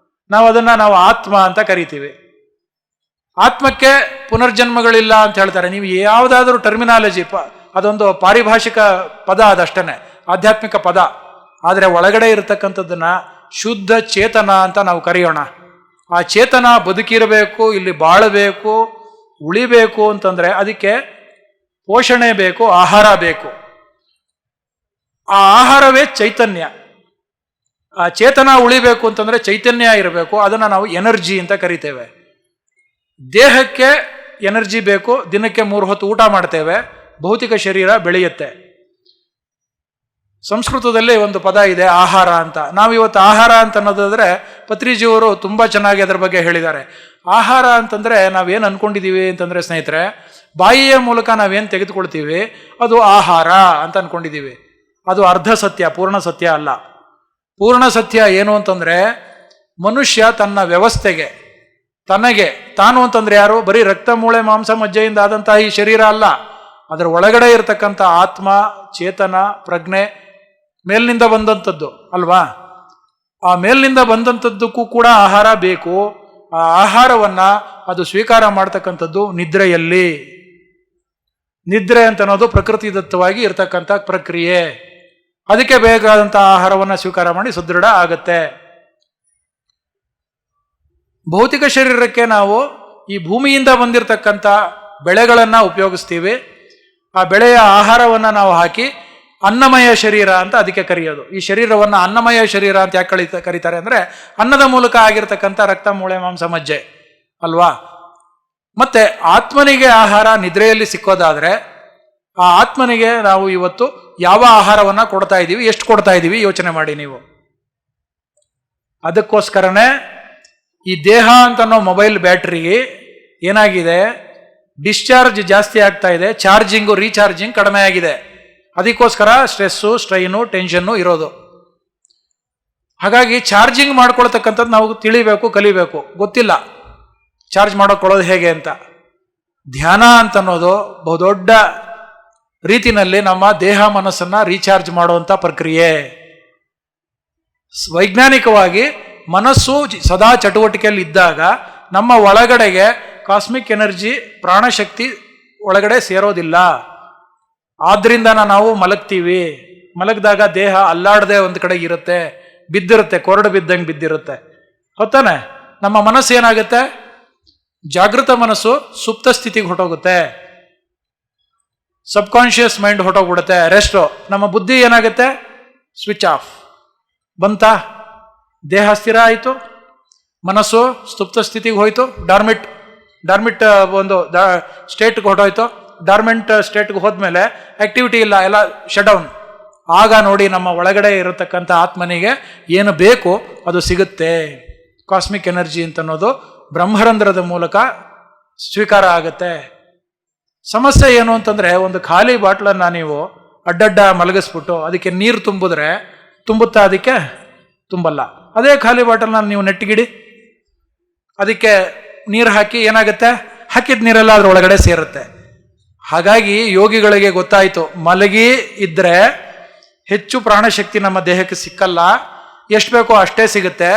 ಅದನ್ನು ನಾವು ಆತ್ಮ ಅಂತ ಕರಿತೀವಿ. ಆತ್ಮಕ್ಕೆ ಪುನರ್ಜನ್ಮಗಳಿಲ್ಲ ಅಂತ ಹೇಳ್ತಾರೆ. ನೀವು ಯಾವುದಾದ್ರೂ ಟರ್ಮಿನಾಲಜಿ, ಅದೊಂದು ಪಾರಿಭಾಷಿಕ ಪದ, ಅದಷ್ಟೇ ಆಧ್ಯಾತ್ಮಿಕ ಪದ. ಆದರೆ ಒಳಗಡೆ ಇರತಕ್ಕಂಥದ್ದನ್ನು ಶುದ್ಧ ಚೇತನ ಅಂತ ನಾವು ಕರೆಯೋಣ. ಆ ಚೇತನ ಬದುಕಿರಬೇಕು, ಇಲ್ಲಿ ಬಾಳಬೇಕು, ಉಳಿಬೇಕು ಅಂತಂದರೆ ಅದಕ್ಕೆ ಪೋಷಣೆ ಬೇಕು, ಆಹಾರ ಬೇಕು. ಆ ಆಹಾರವೇ ಚೈತನ್ಯ. ಆ ಚೇತನ ಉಳಿಬೇಕು ಅಂತಂದರೆ ಚೈತನ್ಯ ಇರಬೇಕು. ಅದನ್ನು ನಾವು ಎನರ್ಜಿ ಅಂತ ಕರಿತೇವೆ. ದೇಹಕ್ಕೆ ಎನರ್ಜಿ ಬೇಕು. ದಿನಕ್ಕೆ 3 ಹೊತ್ತು ಊಟ ಮಾಡ್ತೇವೆ, ಭೌತಿಕ ಶರೀರ ಬೆಳೆಯುತ್ತೆ. ಸಂಸ್ಕೃತದಲ್ಲಿ ಒಂದು ಪದ ಇದೆ ಆಹಾರ ಅಂತ. ನಾವಿವತ್ತು ಆಹಾರ ಅಂತ ಅನ್ನೋದಾದರೆ ಪತ್ರಿಜಿಯವರು ತುಂಬ ಚೆನ್ನಾಗಿ ಅದರ ಬಗ್ಗೆ ಹೇಳಿದ್ದಾರೆ. ಆಹಾರ ಅಂತಂದರೆ ನಾವೇನು ಅಂದ್ಕೊಂಡಿದ್ದೀವಿ ಅಂತಂದರೆ ಸ್ನೇಹಿತರೆ, ಬಾಯಿಯ ಮೂಲಕ ನಾವೇನು ತೆಗೆದುಕೊಳ್ತೀವಿ ಅದು ಆಹಾರ ಅಂತ ಅಂದ್ಕೊಂಡಿದ್ದೀವಿ. ಅದು ಅರ್ಧ ಸತ್ಯ, ಪೂರ್ಣ ಸತ್ಯ ಅಲ್ಲ. ಪೂರ್ಣ ಸತ್ಯ ಏನು ಅಂತಂದರೆ, ಮನುಷ್ಯ ತನ್ನ ವ್ಯವಸ್ಥೆಗೆ, ತನಗೆ ತಾನು ಅಂತಂದರೆ ಯಾರು? ಬರೀ ರಕ್ತ, ಮೂಳೆ, ಮಾಂಸ, ಮಜ್ಜೆಯಿಂದ ಆದಂತಹ ಈ ಶರೀರ ಅಲ್ಲ. ಅದರ ಒಳಗಡೆ ಇರತಕ್ಕಂಥ ಆತ್ಮ, ಚೇತನ, ಪ್ರಜ್ಞೆ ಮೇಲಿನಿಂದ ಬಂದಂಥದ್ದು ಅಲ್ವಾ? ಆ ಮೇಲಿನಿಂದ ಬಂದಂಥದ್ದಕ್ಕೂ ಕೂಡ ಆಹಾರ ಬೇಕು. ಆ ಆಹಾರವನ್ನು ಅದು ಸ್ವೀಕಾರ ಮಾಡ್ತಕ್ಕಂಥದ್ದು ನಿದ್ರೆಯಲ್ಲಿ. ನಿದ್ರೆ ಅಂತ ಅನ್ನೋದು ಪ್ರಕೃತಿದತ್ತವಾಗಿ ಇರತಕ್ಕಂಥ ಪ್ರಕ್ರಿಯೆ. ಅದಕ್ಕೆ ಬೇಕಾದಂಥ ಆಹಾರವನ್ನು ಸ್ವೀಕಾರ ಮಾಡಿ ಸುದೃಢ ಆಗತ್ತೆ. ಭೌತಿಕ ಶರೀರಕ್ಕೆ ನಾವು ಈ ಭೂಮಿಯಿಂದ ಬಂದಿರತಕ್ಕಂಥ ಬೆಳೆಗಳನ್ನು ಉಪಯೋಗಿಸ್ತೀವಿ. ಆ ಬೆಳೆಯ ಆಹಾರವನ್ನು ನಾವು ಹಾಕಿ ಅನ್ನಮಯ ಶರೀರ ಅಂತ ಅದಕ್ಕೆ ಕರೆಯೋದು. ಈ ಶರೀರವನ್ನು ಅನ್ನಮಯ ಶರೀರ ಅಂತ ಯಾಕೆ ಕರೀತಾರೆ ಅಂದರೆ, ಅನ್ನದ ಮೂಲಕ ಆಗಿರ್ತಕ್ಕಂಥ ರಕ್ತ, ಮೂಳೆ, ಮಾಂಸ, ಮಜ್ಜೆ ಅಲ್ವಾ? ಮತ್ತೆ ಆತ್ಮನಿಗೆ ಆಹಾರ ನಿದ್ರೆಯಲ್ಲಿ ಸಿಕ್ಕೋದಾದರೆ, ಆ ಆತ್ಮನಿಗೆ ನಾವು ಇವತ್ತು ಯಾವ ಆಹಾರವನ್ನು ಕೊಡ್ತಾ ಇದ್ದೀವಿ, ಎಷ್ಟು ಕೊಡ್ತಾ ಇದ್ದೀವಿ ಯೋಚನೆ ಮಾಡಿ ನೀವು. ಅದಕ್ಕೋಸ್ಕರನೇ ಈ ದೇಹ ಅಂತ ಅನ್ನೋ ಮೊಬೈಲ್ ಬ್ಯಾಟ್ರಿಗೆ ಏನಾಗಿದೆ, ಡಿಸ್ಚಾರ್ಜ್ ಜಾಸ್ತಿ ಆಗ್ತಾ ಇದೆ, ಚಾರ್ಜಿಂಗು ರೀಚಾರ್ಜಿಂಗ್ ಕಡಿಮೆ ಆಗಿದೆ. ಅದಕ್ಕೋಸ್ಕರ ಸ್ಟ್ರೆಸ್ಸು, ಸ್ಟ್ರೈನು, ಟೆನ್ಷನ್ನು ಇರೋದು. ಹಾಗಾಗಿ ಚಾರ್ಜಿಂಗ್ ಮಾಡ್ಕೊಳ್ತಕ್ಕಂಥದ್ದು ನಾವು ತಿಳಿಬೇಕು, ಕಲಿಬೇಕು. ಗೊತ್ತಿಲ್ಲ ಚಾರ್ಜ್ ಮಾಡೋಕೊಳ್ಳೋದು ಹೇಗೆ ಅಂತ. ಧ್ಯಾನ ಅಂತನ್ನೋದು ಬಹುದೊಡ್ಡ ರೀತಿಯಲ್ಲಿ ನಮ್ಮ ದೇಹ ಮನಸ್ಸನ್ನು ರೀಚಾರ್ಜ್ ಮಾಡುವಂಥ ಪ್ರಕ್ರಿಯೆ. ವೈಜ್ಞಾನಿಕವಾಗಿ ಮನಸ್ಸು ಸದಾ ಚಟುವಟಿಕೆಯಲ್ಲಿ ಇದ್ದಾಗ ನಮ್ಮ ಒಳಗಡೆಗೆ ಕಾಸ್ಮಿಕ್ ಎನರ್ಜಿ ಪ್ರಾಣಶಕ್ತಿ ಒಳಗಡೆ ಸೇರೋದಿಲ್ಲ. ಆದ್ರಿಂದ ನಾವು ಮಲಗ್ತೀವಿ. ಮಲಗಿದಾಗ ದೇಹ ಅಲ್ಲಾಡದೆ ಒಂದು ಕಡೆ ಇರುತ್ತೆ, ಬಿದ್ದಿರುತ್ತೆ, ಕೊರಡು ಬಿದ್ದಂಗೆ ಬಿದ್ದಿರುತ್ತೆ. ಹೊತ್ತಾನೆ ನಮ್ಮ ಮನಸ್ಸು ಏನಾಗುತ್ತೆ, ಜಾಗೃತ ಮನಸ್ಸು ಸುಪ್ತ ಸ್ಥಿತಿಗೆ ಹೊಟ್ಟೋಗುತ್ತೆ, ಸಬ್ಕಾನ್ಷಿಯಸ್ ಮೈಂಡ್ ಹೊಟ್ಟೋಗ್ಬಿಡುತ್ತೆ, ರೆಸ್ಟು. ನಮ್ಮ ಬುದ್ಧಿ ಏನಾಗುತ್ತೆ, ಸ್ವಿಚ್ ಆಫ್. ಬಂತ, ದೇಹ ಸ್ಥಿರ ಆಯಿತು, ಮನಸ್ಸು ಸ್ತುಪ್ತ ಸ್ಥಿತಿಗೆ ಹೋಯ್ತು, ಡಾರ್ಮಿಟ್ ಒಂದು ಸ್ಟೇಟ್ಗೆ ಹೊಟ್ಟೋಯ್ತು. ಡಾರ್ಮೆಂಟ್ ಸ್ಟೇಟ್ಗೆ ಹೋದ್ಮೇಲೆ ಆಕ್ಟಿವಿಟಿ ಇಲ್ಲ, ಎಲ್ಲ ಶಟ್ ಡೌನ್. ಆಗ ನೋಡಿ ನಮ್ಮ ಒಳಗಡೆ ಇರತಕ್ಕಂಥ ಆತ್ಮನಿಗೆ ಏನು ಬೇಕು ಅದು ಸಿಗುತ್ತೆ. ಕಾಸ್ಮಿಕ್ ಎನರ್ಜಿ ಅಂತ ಅನ್ನೋದು ಬ್ರಹ್ಮರಂಧ್ರದ ಮೂಲಕ ಸ್ವೀಕಾರ ಆಗುತ್ತೆ. ಸಮಸ್ಯೆ ಏನು ಅಂತಂದರೆ, ಒಂದು ಖಾಲಿ ಬಾಟ್ಲನ್ನು ನೀವು ಅಡ್ಡಡ್ಡ ಮಲಗಿಸ್ಬಿಟ್ಟು ಅದಕ್ಕೆ ನೀರು ತುಂಬಿದ್ರೆ ತುಂಬುತ್ತಾ? ಅದಕ್ಕೆ ತುಂಬಲ್ಲ. ಅದೇ ಖಾಲಿ ಬಾಟಲ್ನ ನೀವು ನೆಟ್ಟಿಗಿಡಿ, ಅದಕ್ಕೆ ನೀರು ಹಾಕಿ ಏನಾಗುತ್ತೆ, ಹಾಕಿದ ನೀರೆಲ್ಲ ಅದ್ರ ಒಳಗಡೆ ಸೇರುತ್ತೆ. ಹಾಗಾಗಿ ಯೋಗಿಗಳಿಗೆ ಗೊತ್ತಾಯಿತು, ಮಲಗಿ ಇದ್ದರೆ ಹೆಚ್ಚು ಪ್ರಾಣಶಕ್ತಿ ನಮ್ಮ ದೇಹಕ್ಕೆ ಸಿಕ್ಕಲ್ಲ, ಎಷ್ಟು ಬೇಕೋ ಅಷ್ಟೇ ಸಿಗುತ್ತೆ.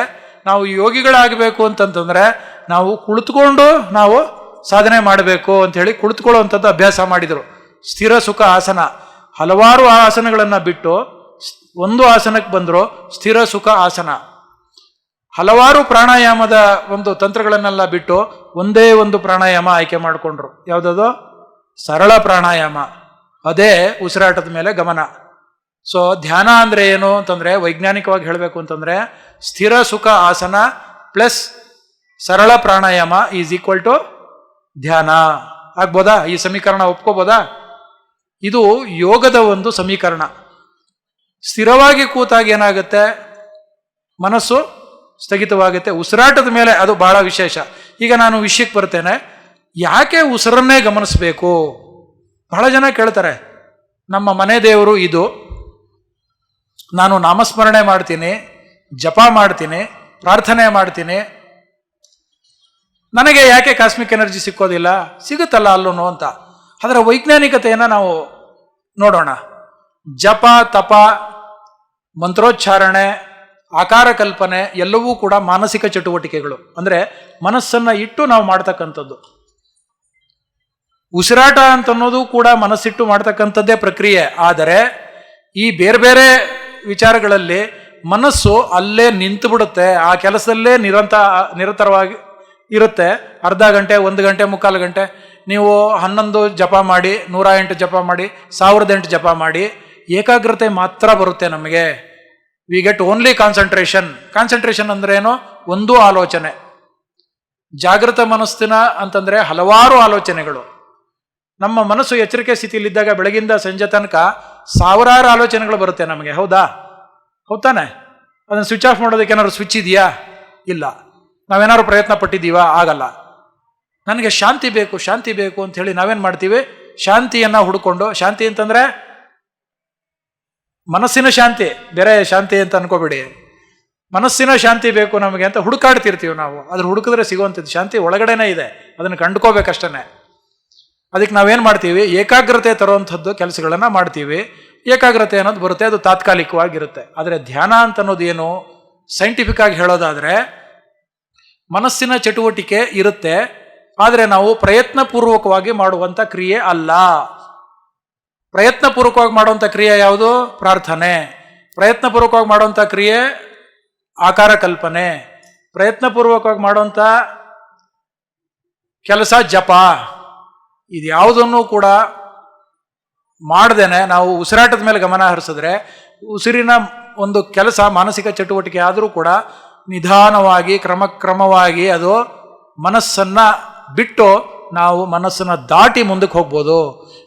ನಾವು ಯೋಗಿಗಳಾಗಬೇಕು ಅಂತಂತಂದರೆ ನಾವು ಕುಳಿತುಕೊಂಡು ನಾವು ಸಾಧನೆ ಮಾಡಬೇಕು ಅಂಥೇಳಿ ಕುಳಿತುಕೊಳ್ಳುವಂಥದ್ದು ಅಭ್ಯಾಸ ಮಾಡಿದರು. ಸ್ಥಿರ ಸುಖ ಆಸನ, ಹಲವಾರು ಆಸನಗಳನ್ನು ಬಿಟ್ಟು ಒಂದು ಆಸನಕ್ಕೆ ಬಂದರು, ಸ್ಥಿರ ಸುಖ ಆಸನ. ಹಲವಾರು ಪ್ರಾಣಾಯಾಮದ ಒಂದು ತಂತ್ರಗಳನ್ನೆಲ್ಲ ಬಿಟ್ಟು ಒಂದೇ ಒಂದು ಪ್ರಾಣಾಯಾಮ ಆಯ್ಕೆ ಮಾಡಿಕೊಂಡ್ರು. ಯಾವುದದು? ಸರಳ ಪ್ರಾಣಾಯಾಮ. ಅದೇ ಉಸಿರಾಟದ ಮೇಲೆ ಗಮನ. ಸೊ ಧ್ಯಾನ ಅಂದರೆ ಏನು ಅಂತಂದರೆ, ವೈಜ್ಞಾನಿಕವಾಗಿ ಹೇಳಬೇಕು ಅಂತಂದರೆ, ಸ್ಥಿರ ಸುಖ ಆಸನ ಪ್ಲಸ್ ಸರಳ ಪ್ರಾಣಾಯಾಮ ಈಸ್ ಈಕ್ವಲ್ ಟು ಧ್ಯಾನ. ಆಗ್ಬೋದಾ? ಈ ಸಮೀಕರಣ ಒಪ್ಕೋಬೋದಾ? ಇದು ಯೋಗದ ಒಂದು ಸಮೀಕರಣ. ಸ್ಥಿರವಾಗಿ ಕೂತಾಗ ಏನಾಗುತ್ತೆ, ಮನಸ್ಸು ಸ್ಥಗಿತವಾಗುತ್ತೆ. ಉಸಿರಾಟದ ಮೇಲೆ ಅದು ಬಹಳ ವಿಶೇಷ. ಈಗ ನಾನು ವಿಷಯಕ್ಕೆ ಬರ್ತೇನೆ, ಯಾಕೆ ಉಸಿರನ್ನೇ ಗಮನಿಸಬೇಕು? ಬಹಳ ಜನ ಕೇಳ್ತಾರೆ, ನಮ್ಮ ಮನೆ ದೇವರು ಇದು, ನಾನು ನಾಮಸ್ಮರಣೆ ಮಾಡ್ತೀನಿ, ಜಪ ಮಾಡ್ತೀನಿ, ಪ್ರಾರ್ಥನೆ ಮಾಡ್ತೀನಿ, ನನಗೆ ಯಾಕೆ ಕಾಸ್ಮಿಕ್ ಎನರ್ಜಿ ಸಿಕ್ಕೋದಿಲ್ಲ? ಸಿಗುತ್ತಲ್ಲ ಅಲ್ಲೂ ಅಂತ. ಅದರ ವೈಜ್ಞಾನಿಕತೆಯನ್ನು ನಾವು ನೋಡೋಣ. ಜಪ, ತಪ, ಮಂತ್ರೋಚ್ಚಾರಣೆ, ಆಕಾರ ಕಲ್ಪನೆ ಎಲ್ಲವೂ ಕೂಡ ಮಾನಸಿಕ ಚಟುವಟಿಕೆಗಳು. ಅಂದರೆ ಮನಸ್ಸನ್ನು ಇಟ್ಟು ನಾವು ಮಾಡ್ತಕ್ಕಂಥದ್ದು. ಉಸಿರಾಟ ಅಂತನ್ನೋದು ಕೂಡ ಮನಸ್ಸಿಟ್ಟು ಮಾಡ್ತಕ್ಕಂಥದ್ದೇ ಪ್ರಕ್ರಿಯೆ. ಆದರೆ ಈ ಬೇರೆ ಬೇರೆ ವಿಚಾರಗಳಲ್ಲಿ ಮನಸ್ಸು ಅಲ್ಲೇ ನಿಂತು ಬಿಡುತ್ತೆ, ಆ ಕೆಲಸದಲ್ಲೇ ನಿರಂತರವಾಗಿ ಇರುತ್ತೆ. ಅರ್ಧ ಗಂಟೆ, 1 ಗಂಟೆ, 3/4 ಗಂಟೆ ನೀವು 11 ಜಪ ಮಾಡಿ, 108 ಜಪ ಮಾಡಿ, 1008 ಜಪ ಮಾಡಿ, ಏಕಾಗ್ರತೆ ಮಾತ್ರ ಬರುತ್ತೆ ನಮಗೆ. ವಿ ಗೆಟ್ ಓನ್ಲಿ ಕಾನ್ಸಂಟ್ರೇಷನ್ ಅಂದ್ರೆ ಏನು? ಒಂದು ಆಲೋಚನೆ. ಜಾಗೃತ ಮನಸ್ಸಿನ ಅಂತಂದರೆ ಹಲವಾರು ಆಲೋಚನೆಗಳು. ನಮ್ಮ ಮನಸ್ಸು ಎಚ್ಚರಿಕೆ ಸ್ಥಿತಿಯಲ್ಲಿದ್ದಾಗ ಬೆಳಗಿಂದ ಸಂಜೆ ತನಕ ಸಾವಿರಾರು ಆಲೋಚನೆಗಳು ಬರುತ್ತೆ ನಮಗೆ. ಹೌದಾನೆ? ಅದನ್ನು ಸ್ವಿಚ್ ಆಫ್ ಮಾಡೋದಕ್ಕೆ ಏನಾದ್ರು ಸ್ವಿಚ್ ಇದೆಯಾ? ಇಲ್ಲ. ನಾವೇನಾದ್ರು ಪ್ರಯತ್ನ ಪಟ್ಟಿದ್ದೀವಾ? ಆಗಲ್ಲ. ನನಗೆ ಶಾಂತಿ ಬೇಕು ಅಂತ ಹೇಳಿ ನಾವೇನು ಮಾಡ್ತೀವಿ? ಶಾಂತಿಯನ್ನು ಹುಡ್ಕೊಂಡು, ಶಾಂತಿ ಅಂತಂದರೆ ಮನಸ್ಸಿನ ಶಾಂತಿ, ಬೇರೆ ಶಾಂತಿ ಅಂತ ಅನ್ಕೋಬೇಡಿ. ಮನಸ್ಸಿನ ಶಾಂತಿ ಬೇಕು ನಮಗೆ ಅಂತ ಹುಡುಕಾಡ್ತಿರ್ತೀವಿ ನಾವು. ಅದ್ರ ಹುಡುಕಿದ್ರೆ ಸಿಗುವಂಥದ್ದು ಶಾಂತಿ ಒಳಗಡೆನೇ ಇದೆ, ಅದನ್ನು ಕಂಡುಕೋಬೇಕಷ್ಟೇ. ಅದಕ್ಕೆ ನಾವೇನು ಮಾಡ್ತೀವಿ? ಏಕಾಗ್ರತೆ ತರುವಂಥದ್ದು ಕೆಲಸಗಳನ್ನು ಮಾಡ್ತೀವಿ. ಏಕಾಗ್ರತೆ ಅನ್ನೋದು ಬರುತ್ತೆ, ಅದು ತಾತ್ಕಾಲಿಕವಾಗಿರುತ್ತೆ. ಆದರೆ ಧ್ಯಾನ ಅಂತ ಅನ್ನೋದು ಏನು? ಸೈಂಟಿಫಿಕ್ ಆಗಿ ಹೇಳೋದಾದರೆ ಮನಸ್ಸಿನ ಚಟುವಟಿಕೆ ಇರುತ್ತೆ, ಆದರೆ ನಾವು ಪ್ರಯತ್ನಪೂರ್ವಕವಾಗಿ ಮಾಡುವಂಥ ಕ್ರಿಯೆ ಅಲ್ಲ. ಪ್ರಯತ್ನಪೂರ್ವಕವಾಗಿ ಮಾಡುವಂಥ ಕ್ರಿಯೆ ಯಾವುದು? ಪ್ರಾರ್ಥನೆ. ಪ್ರಯತ್ನಪೂರ್ವಕವಾಗಿ ಮಾಡುವಂಥ ಕ್ರಿಯೆ ಆಕಾರ ಕಲ್ಪನೆ. ಪ್ರಯತ್ನಪೂರ್ವಕವಾಗಿ ಮಾಡುವಂಥ ಕೆಲಸ ಜಪ. ಇದು ಯಾವುದನ್ನು ಕೂಡ ಮಾಡ್ದೇನೆ ನಾವು ಉಸಿರಾಟದ ಮೇಲೆ ಗಮನ ಹರಿಸಿದ್ರೆ, ಉಸಿರಿನ ಒಂದು ಕೆಲಸ ಮಾನಸಿಕ ಚಟುವಟಿಕೆ ಆದರೂ ಕೂಡ ನಿಧಾನವಾಗಿ ಕ್ರಮವಾಗಿ ಅದು ಮನಸ್ಸನ್ನು ಬಿಟ್ಟು ನಾವು ಮನಸ್ಸನ್ನು ದಾಟಿ ಮುಂದಕ್ಕೆ ಹೋಗ್ಬೋದು.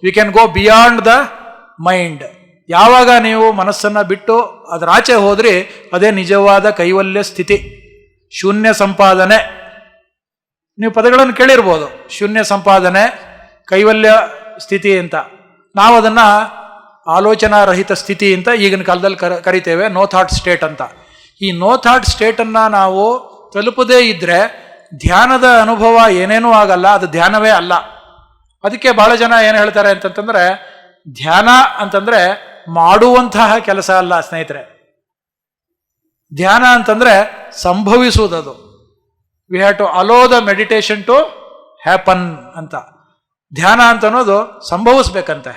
We can go beyond the mind. ಯಾವಾಗ ನೀವು ಮನಸ್ಸನ್ನು ಬಿಟ್ಟು ಅದರ ಆಚೆ ಹೋದ್ರಿ, ಅದೇ ನಿಜವಾದ ಕೈವಲ್ಯ ಸ್ಥಿತಿ, ಶೂನ್ಯ ಸಂಪಾದನೆ. ನೀವು ಪದಗಳನ್ನು ಕೇಳಿರ್ಬೋದು, ಶೂನ್ಯ ಸಂಪಾದನೆ, ಕೈವಲ್ಯ ಸ್ಥಿತಿ ಅಂತ. ನಾವು ಅದನ್ನು ಆಲೋಚನಾ ರಹಿತ ಸ್ಥಿತಿ ಅಂತ ಈಗಿನ ಕಾಲದಲ್ಲಿ ಕರಿತೇವೆ, ನೋ ಥಾಟ್ ಸ್ಟೇಟ್ ಅಂತ. ಈ ನೋ ಥಾಟ್ ಸ್ಟೇಟನ್ನು ನಾವು ತಲುಪದೇ ಇದ್ದರೆ ಧ್ಯಾನದ ಅನುಭವ ಏನೇನೂ ಆಗಲ್ಲ, ಅದು ಧ್ಯಾನವೇ ಅಲ್ಲ. ಅದಕ್ಕೆ ಭಾಳ ಜನ ಏನು ಹೇಳ್ತಾರೆ ಅಂತಂತಂದರೆ, ಧ್ಯಾನ ಅಂತಂದರೆ ಮಾಡುವಂತಹ ಕೆಲಸ ಅಲ್ಲ ಸ್ನೇಹಿತರೆ. ಧ್ಯಾನ ಅಂತಂದರೆ ಸಂಭವಿಸುವುದದು. We have to allow the meditation to happen ಅಂತ. ಧ್ಯಾನ ಅಂತ ಅನ್ನೋದು ಸಂಭವಿಸ್ಬೇಕಂತೆ.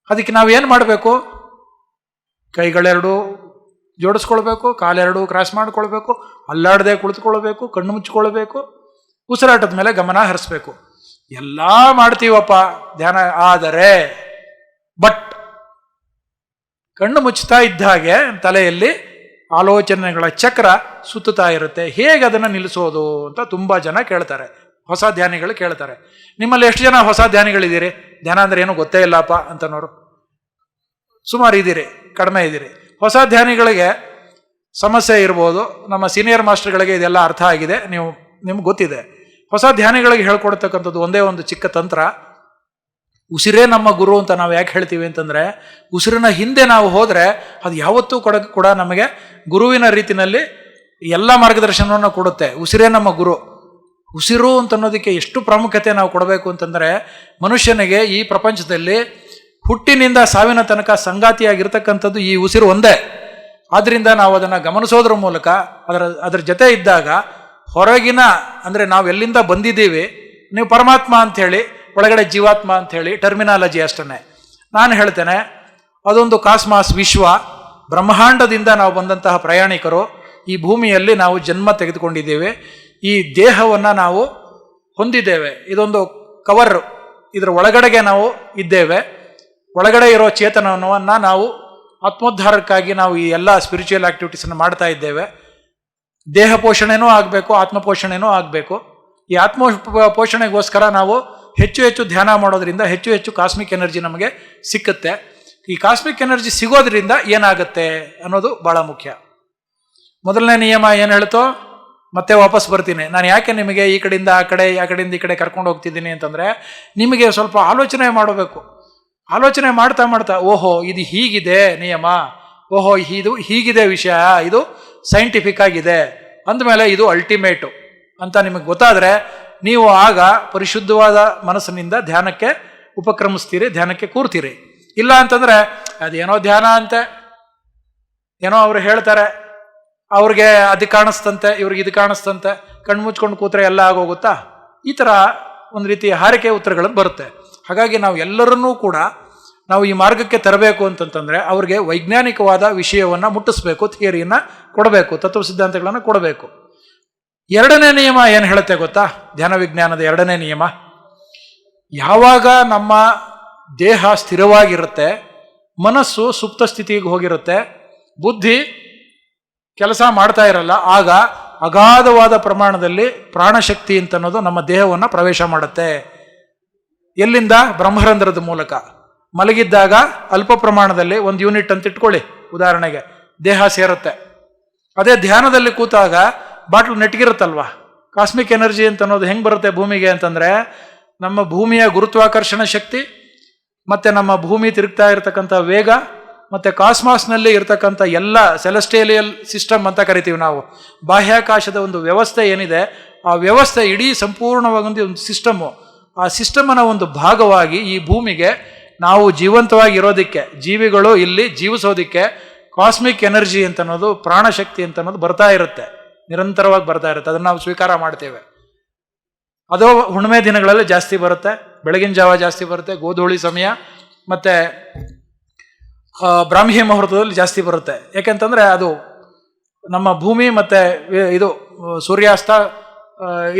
ಅದಕ್ಕೆ ನಾವು ಏನು ಮಾಡಬೇಕು? ಕೈಗಳೆರಡು ಜೋಡಿಸ್ಕೊಳ್ಬೇಕು, ಕಾಲೆರಡು ಕ್ರಾಸ್ ಮಾಡ್ಕೊಳ್ಬೇಕು, ಅಲ್ಲಾಡದೆ ಕುಳಿತುಕೊಳ್ಬೇಕು, ಕಣ್ಣು ಮುಚ್ಚಿಕೊಳ್ಬೇಕು, ಉಸಿರಾಟದ ಮೇಲೆ ಗಮನ ಹರಿಸ್ಬೇಕು. ಎಲ್ಲ ಮಾಡ್ತೀವಪ್ಪ ಧ್ಯಾನ, ಆದರೆ ಕಣ್ಣು ಮುಚ್ಚುತ್ತಾ ಇದ್ದ ಹಾಗೆ ತಲೆಯಲ್ಲಿ ಆಲೋಚನೆಗಳ ಚಕ್ರ ಸುತ್ತುತ್ತಾ ಇರುತ್ತೆ. ಹೇಗೆ ಅದನ್ನು ನಿಲ್ಲಿಸೋದು ಅಂತ ತುಂಬ ಜನ ಕೇಳ್ತಾರೆ, ಹೊಸ ಧ್ಯಾನಿಗಳು ಕೇಳ್ತಾರೆ. ನಿಮ್ಮಲ್ಲಿ ಎಷ್ಟು ಜನ ಹೊಸ ಧ್ಯಾನಿಗಳಿದ್ದೀರಿ? ಧ್ಯಾನ ಅಂದರೆ ಏನೂ ಗೊತ್ತೇ ಇಲ್ಲಪ್ಪ ಅಂತನೋರು ಸುಮಾರು ಇದ್ದೀರಿ, ಕಡಿಮೆ ಇದ್ದೀರಿ. ಹೊಸ ಧ್ಯಾನಿಗಳಿಗೆ ಸಮಸ್ಯೆ ಇರ್ಬೋದು. ನಮ್ಮ ಸೀನಿಯರ್ ಮಾಸ್ಟರ್ಗಳಿಗೆ ಇದೆಲ್ಲ ಅರ್ಥ ಆಗಿದೆ, ನಿಮ್ಗೆ ಗೊತ್ತಿದೆ. ಹೊಸ ಧ್ಯಾನಿಗಳಿಗೆ ಹೇಳ್ಕೊಡ್ತಕ್ಕಂಥದ್ದು ಒಂದೇ ಒಂದು ಚಿಕ್ಕ ತಂತ್ರ. ಉಸಿರೇ ನಮ್ಮ ಗುರು ಅಂತ ನಾವು ಯಾಕೆ ಹೇಳ್ತೀವಿ ಅಂತಂದರೆ, ಉಸಿರಿನ ಹಿಂದೆ ನಾವು ಹೋದರೆ ಅದು ಯಾವತ್ತೂ ಕೂಡ ನಮಗೆ ಗುರುವಿನ ರೀತಿಯಲ್ಲಿ ಎಲ್ಲ ಮಾರ್ಗದರ್ಶನವನ್ನು ಕೊಡುತ್ತೆ. ಉಸಿರೇ ನಮ್ಮ ಗುರು. ಉಸಿರು ಅಂತ ಅನ್ನೋದಕ್ಕೆ ಎಷ್ಟು ಪ್ರಾಮುಖ್ಯತೆ ನಾವು ಕೊಡಬೇಕು ಅಂತಂದರೆ, ಮನುಷ್ಯನಿಗೆ ಈ ಪ್ರಪಂಚದಲ್ಲಿ ಹುಟ್ಟಿನಿಂದ ಸಾವಿನ ತನಕ ಸಂಗಾತಿಯಾಗಿರ್ತಕ್ಕಂಥದ್ದು ಈ ಉಸಿರು ಒಂದೇ. ಆದ್ದರಿಂದ ನಾವು ಅದನ್ನು ಗಮನಿಸೋದ್ರ ಮೂಲಕ ಅದರ ಜೊತೆ ಇದ್ದಾಗ ಹೊರಗಿನ, ಅಂದರೆ ನಾವು ಎಲ್ಲಿಂದ ಬಂದಿದ್ದೀವಿ, ನೀವು ಪರಮಾತ್ಮ ಅಂಥೇಳಿ, ಒಳಗಡೆ ಜೀವಾತ್ಮ ಅಂಥೇಳಿ ಟರ್ಮಿನಾಲಜಿ ಅಷ್ಟೇ. ನಾನು ಹೇಳ್ತೇನೆ, ಅದೊಂದು ಕಾಸ್ಮಾಸ್, ವಿಶ್ವ, ಬ್ರಹ್ಮಾಂಡದಿಂದ ನಾವು ಬಂದಂತಹ ಪ್ರಯಾಣಿಕರು. ಈ ಭೂಮಿಯಲ್ಲಿ ನಾವು ಜನ್ಮ ತೆಗೆದುಕೊಂಡಿದ್ದೇವೆ. ಈ ದೇಹವನ್ನು ನಾವು ಹೊಂದಿದ್ದೇವೆ. ಇದೊಂದು ಕವರ್, ಇದರ ಒಳಗಡೆಗೆ ನಾವು ಇದ್ದೇವೆ. ಒಳಗಡೆ ಇರೋ ಚೇತನವನ್ನು ನಾವು ಆತ್ಮೋದ್ಧಾರಕ್ಕಾಗಿ ನಾವು ಈ ಎಲ್ಲ ಸ್ಪಿರಿಚುವಲ್ ಆ್ಯಕ್ಟಿವಿಟೀಸನ್ನು ಮಾಡ್ತಾ ಇದ್ದೇವೆ. ದೇಹ ಪೋಷಣೆನೂ ಆಗಬೇಕು, ಆತ್ಮ ಪೋಷಣೆನೂ ಆಗಬೇಕು. ಈ ಆತ್ಮ ಪೋಷಣೆಗೋಸ್ಕರ ನಾವು ಹೆಚ್ಚು ಹೆಚ್ಚು ಧ್ಯಾನ ಮಾಡೋದ್ರಿಂದ ಹೆಚ್ಚು ಹೆಚ್ಚು ಕಾಸ್ಮಿಕ್ ಎನರ್ಜಿ ನಮಗೆ ಸಿಕ್ಕುತ್ತೆ. ಈ ಕಾಸ್ಮಿಕ್ ಎನರ್ಜಿ ಸಿಗೋದ್ರಿಂದ ಏನಾಗುತ್ತೆ ಅನ್ನೋದು ಭಾಳ ಮುಖ್ಯ. ಮೊದಲನೇ ನಿಯಮ ಏನು ಹೇಳ್ತೋ, ಮತ್ತೆ ವಾಪಸ್ ಬರ್ತೀನಿ. ನಾನು ಯಾಕೆ ನಿಮಗೆ ಈ ಕಡೆಯಿಂದ ಆ ಕಡೆ, ಆ ಕಡೆಯಿಂದ ಈ ಕಡೆ ಕರ್ಕೊಂಡು ಹೋಗ್ತಿದ್ದೀನಿ ಅಂತಂದರೆ, ನಿಮಗೆ ಸ್ವಲ್ಪ ಆಲೋಚನೆ ಮಾಡಬೇಕು. ಆಲೋಚನೆ ಮಾಡ್ತಾ ಮಾಡ್ತಾ, ಓಹೋ ಇದು ಹೀಗಿದೆ ನಿಯಮ, ಓಹೋ ಇದು ಹೀಗಿದೆ ವಿಷಯ, ಇದು ಸೈಂಟಿಫಿಕ್ ಆಗಿದೆ ಅಂದಮೇಲೆ ಇದು ಅಲ್ಟಿಮೇಟು ಅಂತ ನಿಮಗೆ ಗೊತ್ತಾದರೆ, ನೀವು ಆಗ ಪರಿಶುದ್ಧವಾದ ಮನಸ್ಸಿನಿಂದ ಧ್ಯಾನಕ್ಕೆ ಉಪಕ್ರಮಿಸ್ತೀರಿ, ಧ್ಯಾನಕ್ಕೆ ಕೂರ್ತೀರಿ. ಇಲ್ಲ ಅಂತಂದರೆ ಅದೇನೋ ಧ್ಯಾನ ಅಂತೆ, ಏನೋ ಅವರು ಹೇಳ್ತಾರೆ, ಅವ್ರಿಗೆ ಅದು ಕಾಣಿಸ್ತಂತೆ, ಇವ್ರಿಗೆ ಇದು ಕಾಣಿಸ್ತಂತೆ, ಕಣ್ಣು ಮುಚ್ಕೊಂಡು ಕೂತ್ರೆ ಎಲ್ಲ ಆಗೋಗುತ್ತಾ? ಈ ಥರ ಒಂದು ರೀತಿಯ ಹಾರಿಕೆ ಉತ್ತರಗಳನ್ನು ಬರುತ್ತೆ. ಹಾಗಾಗಿ ನಾವು ಎಲ್ಲರನ್ನೂ ಕೂಡ ನಾವು ಈ ಮಾರ್ಗಕ್ಕೆ ತರಬೇಕು ಅಂತಂತಂದರೆ ಅವ್ರಿಗೆ ವೈಜ್ಞಾನಿಕವಾದ ವಿಷಯವನ್ನು ಮುಟ್ಟಿಸ್ಬೇಕು, ಥಿಯರಿಯನ್ನು ಕೊಡಬೇಕು, ತತ್ವ ಸಿದ್ಧಾಂತಗಳನ್ನು ಕೊಡಬೇಕು. ಎರಡನೇ ನಿಯಮ ಏನು ಹೇಳುತ್ತೆ ಗೊತ್ತಾ? ಧ್ಯಾನ ವಿಜ್ಞಾನದ ಎರಡನೇ ನಿಯಮ, ಯಾವಾಗ ನಮ್ಮ ದೇಹ ಸ್ಥಿರವಾಗಿರುತ್ತೆ, ಮನಸ್ಸು ಸುಪ್ತ ಸ್ಥಿತಿಗೆ ಹೋಗಿರುತ್ತೆ, ಬುದ್ಧಿ ಕೆಲಸ ಮಾಡ್ತಾ ಇರಲ್ಲ, ಆಗ ಅಗಾಧವಾದ ಪ್ರಮಾಣದಲ್ಲಿ ಪ್ರಾಣಶಕ್ತಿ ಅಂತ ಅನ್ನೋದು ನಮ್ಮ ದೇಹವನ್ನು ಪ್ರವೇಶ ಮಾಡುತ್ತೆ. ಎಲ್ಲಿಂದ? ಬ್ರಹ್ಮರಂಧ್ರದ ಮೂಲಕ. ಮಲಗಿದ್ದಾಗ ಅಲ್ಪ ಪ್ರಮಾಣದಲ್ಲಿ 1 ಯೂನಿಟ್ ಅಂತ ಇಟ್ಕೊಳ್ಳಿ ಉದಾಹರಣೆಗೆ, ದೇಹ ಸೇರುತ್ತೆ. ಅದೇ ಧ್ಯಾನದಲ್ಲಿ ಕೂತಾಗ ಬಾಟ್ಲು ನೆಟ್ಗಿರುತ್ತಲ್ವ, ಕಾಸ್ಮಿಕ್ ಎನರ್ಜಿ ಅಂತ ಅನ್ನೋದು ಹೆಂಗೆ ಬರುತ್ತೆ ಭೂಮಿಗೆ ಅಂತಂದರೆ, ನಮ್ಮ ಭೂಮಿಯ ಗುರುತ್ವಾಕರ್ಷಣ ಶಕ್ತಿ ಮತ್ತು ನಮ್ಮ ಭೂಮಿ ತಿರುಗ್ತಾ ಇರತಕ್ಕಂಥ ವೇಗ ಮತ್ತು ಕಾಸ್ಮಾಸ್ನಲ್ಲಿ ಇರತಕ್ಕಂಥ ಎಲ್ಲ ಸೆಲೆಸ್ಟೇಲಿಯಲ್ ಸಿಸ್ಟಮ್ ಅಂತ ಕರಿತೀವಿ ನಾವು, ಬಾಹ್ಯಾಕಾಶದ ಒಂದು ವ್ಯವಸ್ಥೆ ಏನಿದೆ, ಆ ವ್ಯವಸ್ಥೆ ಇಡೀ ಸಂಪೂರ್ಣವಾಗಿ ಒಂದು ಸಿಸ್ಟಮ್ಮು. ಆ ಸಿಸ್ಟಮನ ಒಂದು ಭಾಗವಾಗಿ ಈ ಭೂಮಿಗೆ ನಾವು ಜೀವಂತವಾಗಿ ಇರೋದಕ್ಕೆ, ಜೀವಿಗಳು ಇಲ್ಲಿ ಜೀವಿಸೋದಕ್ಕೆ ಕಾಸ್ಮಿಕ್ ಎನರ್ಜಿ ಅಂತ ಅನ್ನೋದು, ಪ್ರಾಣಶಕ್ತಿ ಅಂತ ಅನ್ನೋದು ಬರ್ತಾ ಇರುತ್ತೆ, ನಿರಂತರವಾಗಿ ಬರ್ತಾ ಇರುತ್ತೆ. ಅದನ್ನು ನಾವು ಸ್ವೀಕಾರ ಮಾಡ್ತೇವೆ. ಅದು ಹುಣ್ಣಿಮೆ ದಿನಗಳಲ್ಲಿ ಜಾಸ್ತಿ ಬರುತ್ತೆ, ಬೆಳಗಿನ ಜಾವ ಜಾಸ್ತಿ ಬರುತ್ತೆ, ಗೋಧೂಳಿ ಸಮಯ ಮತ್ತು ಬ್ರಾಹ್ಮಿ ಮುಹೂರ್ತದಲ್ಲಿ ಜಾಸ್ತಿ ಬರುತ್ತೆ. ಯಾಕೆಂತಂದರೆ ಅದು ನಮ್ಮ ಭೂಮಿ ಮತ್ತು ಇದು ಸೂರ್ಯಾಸ್ತ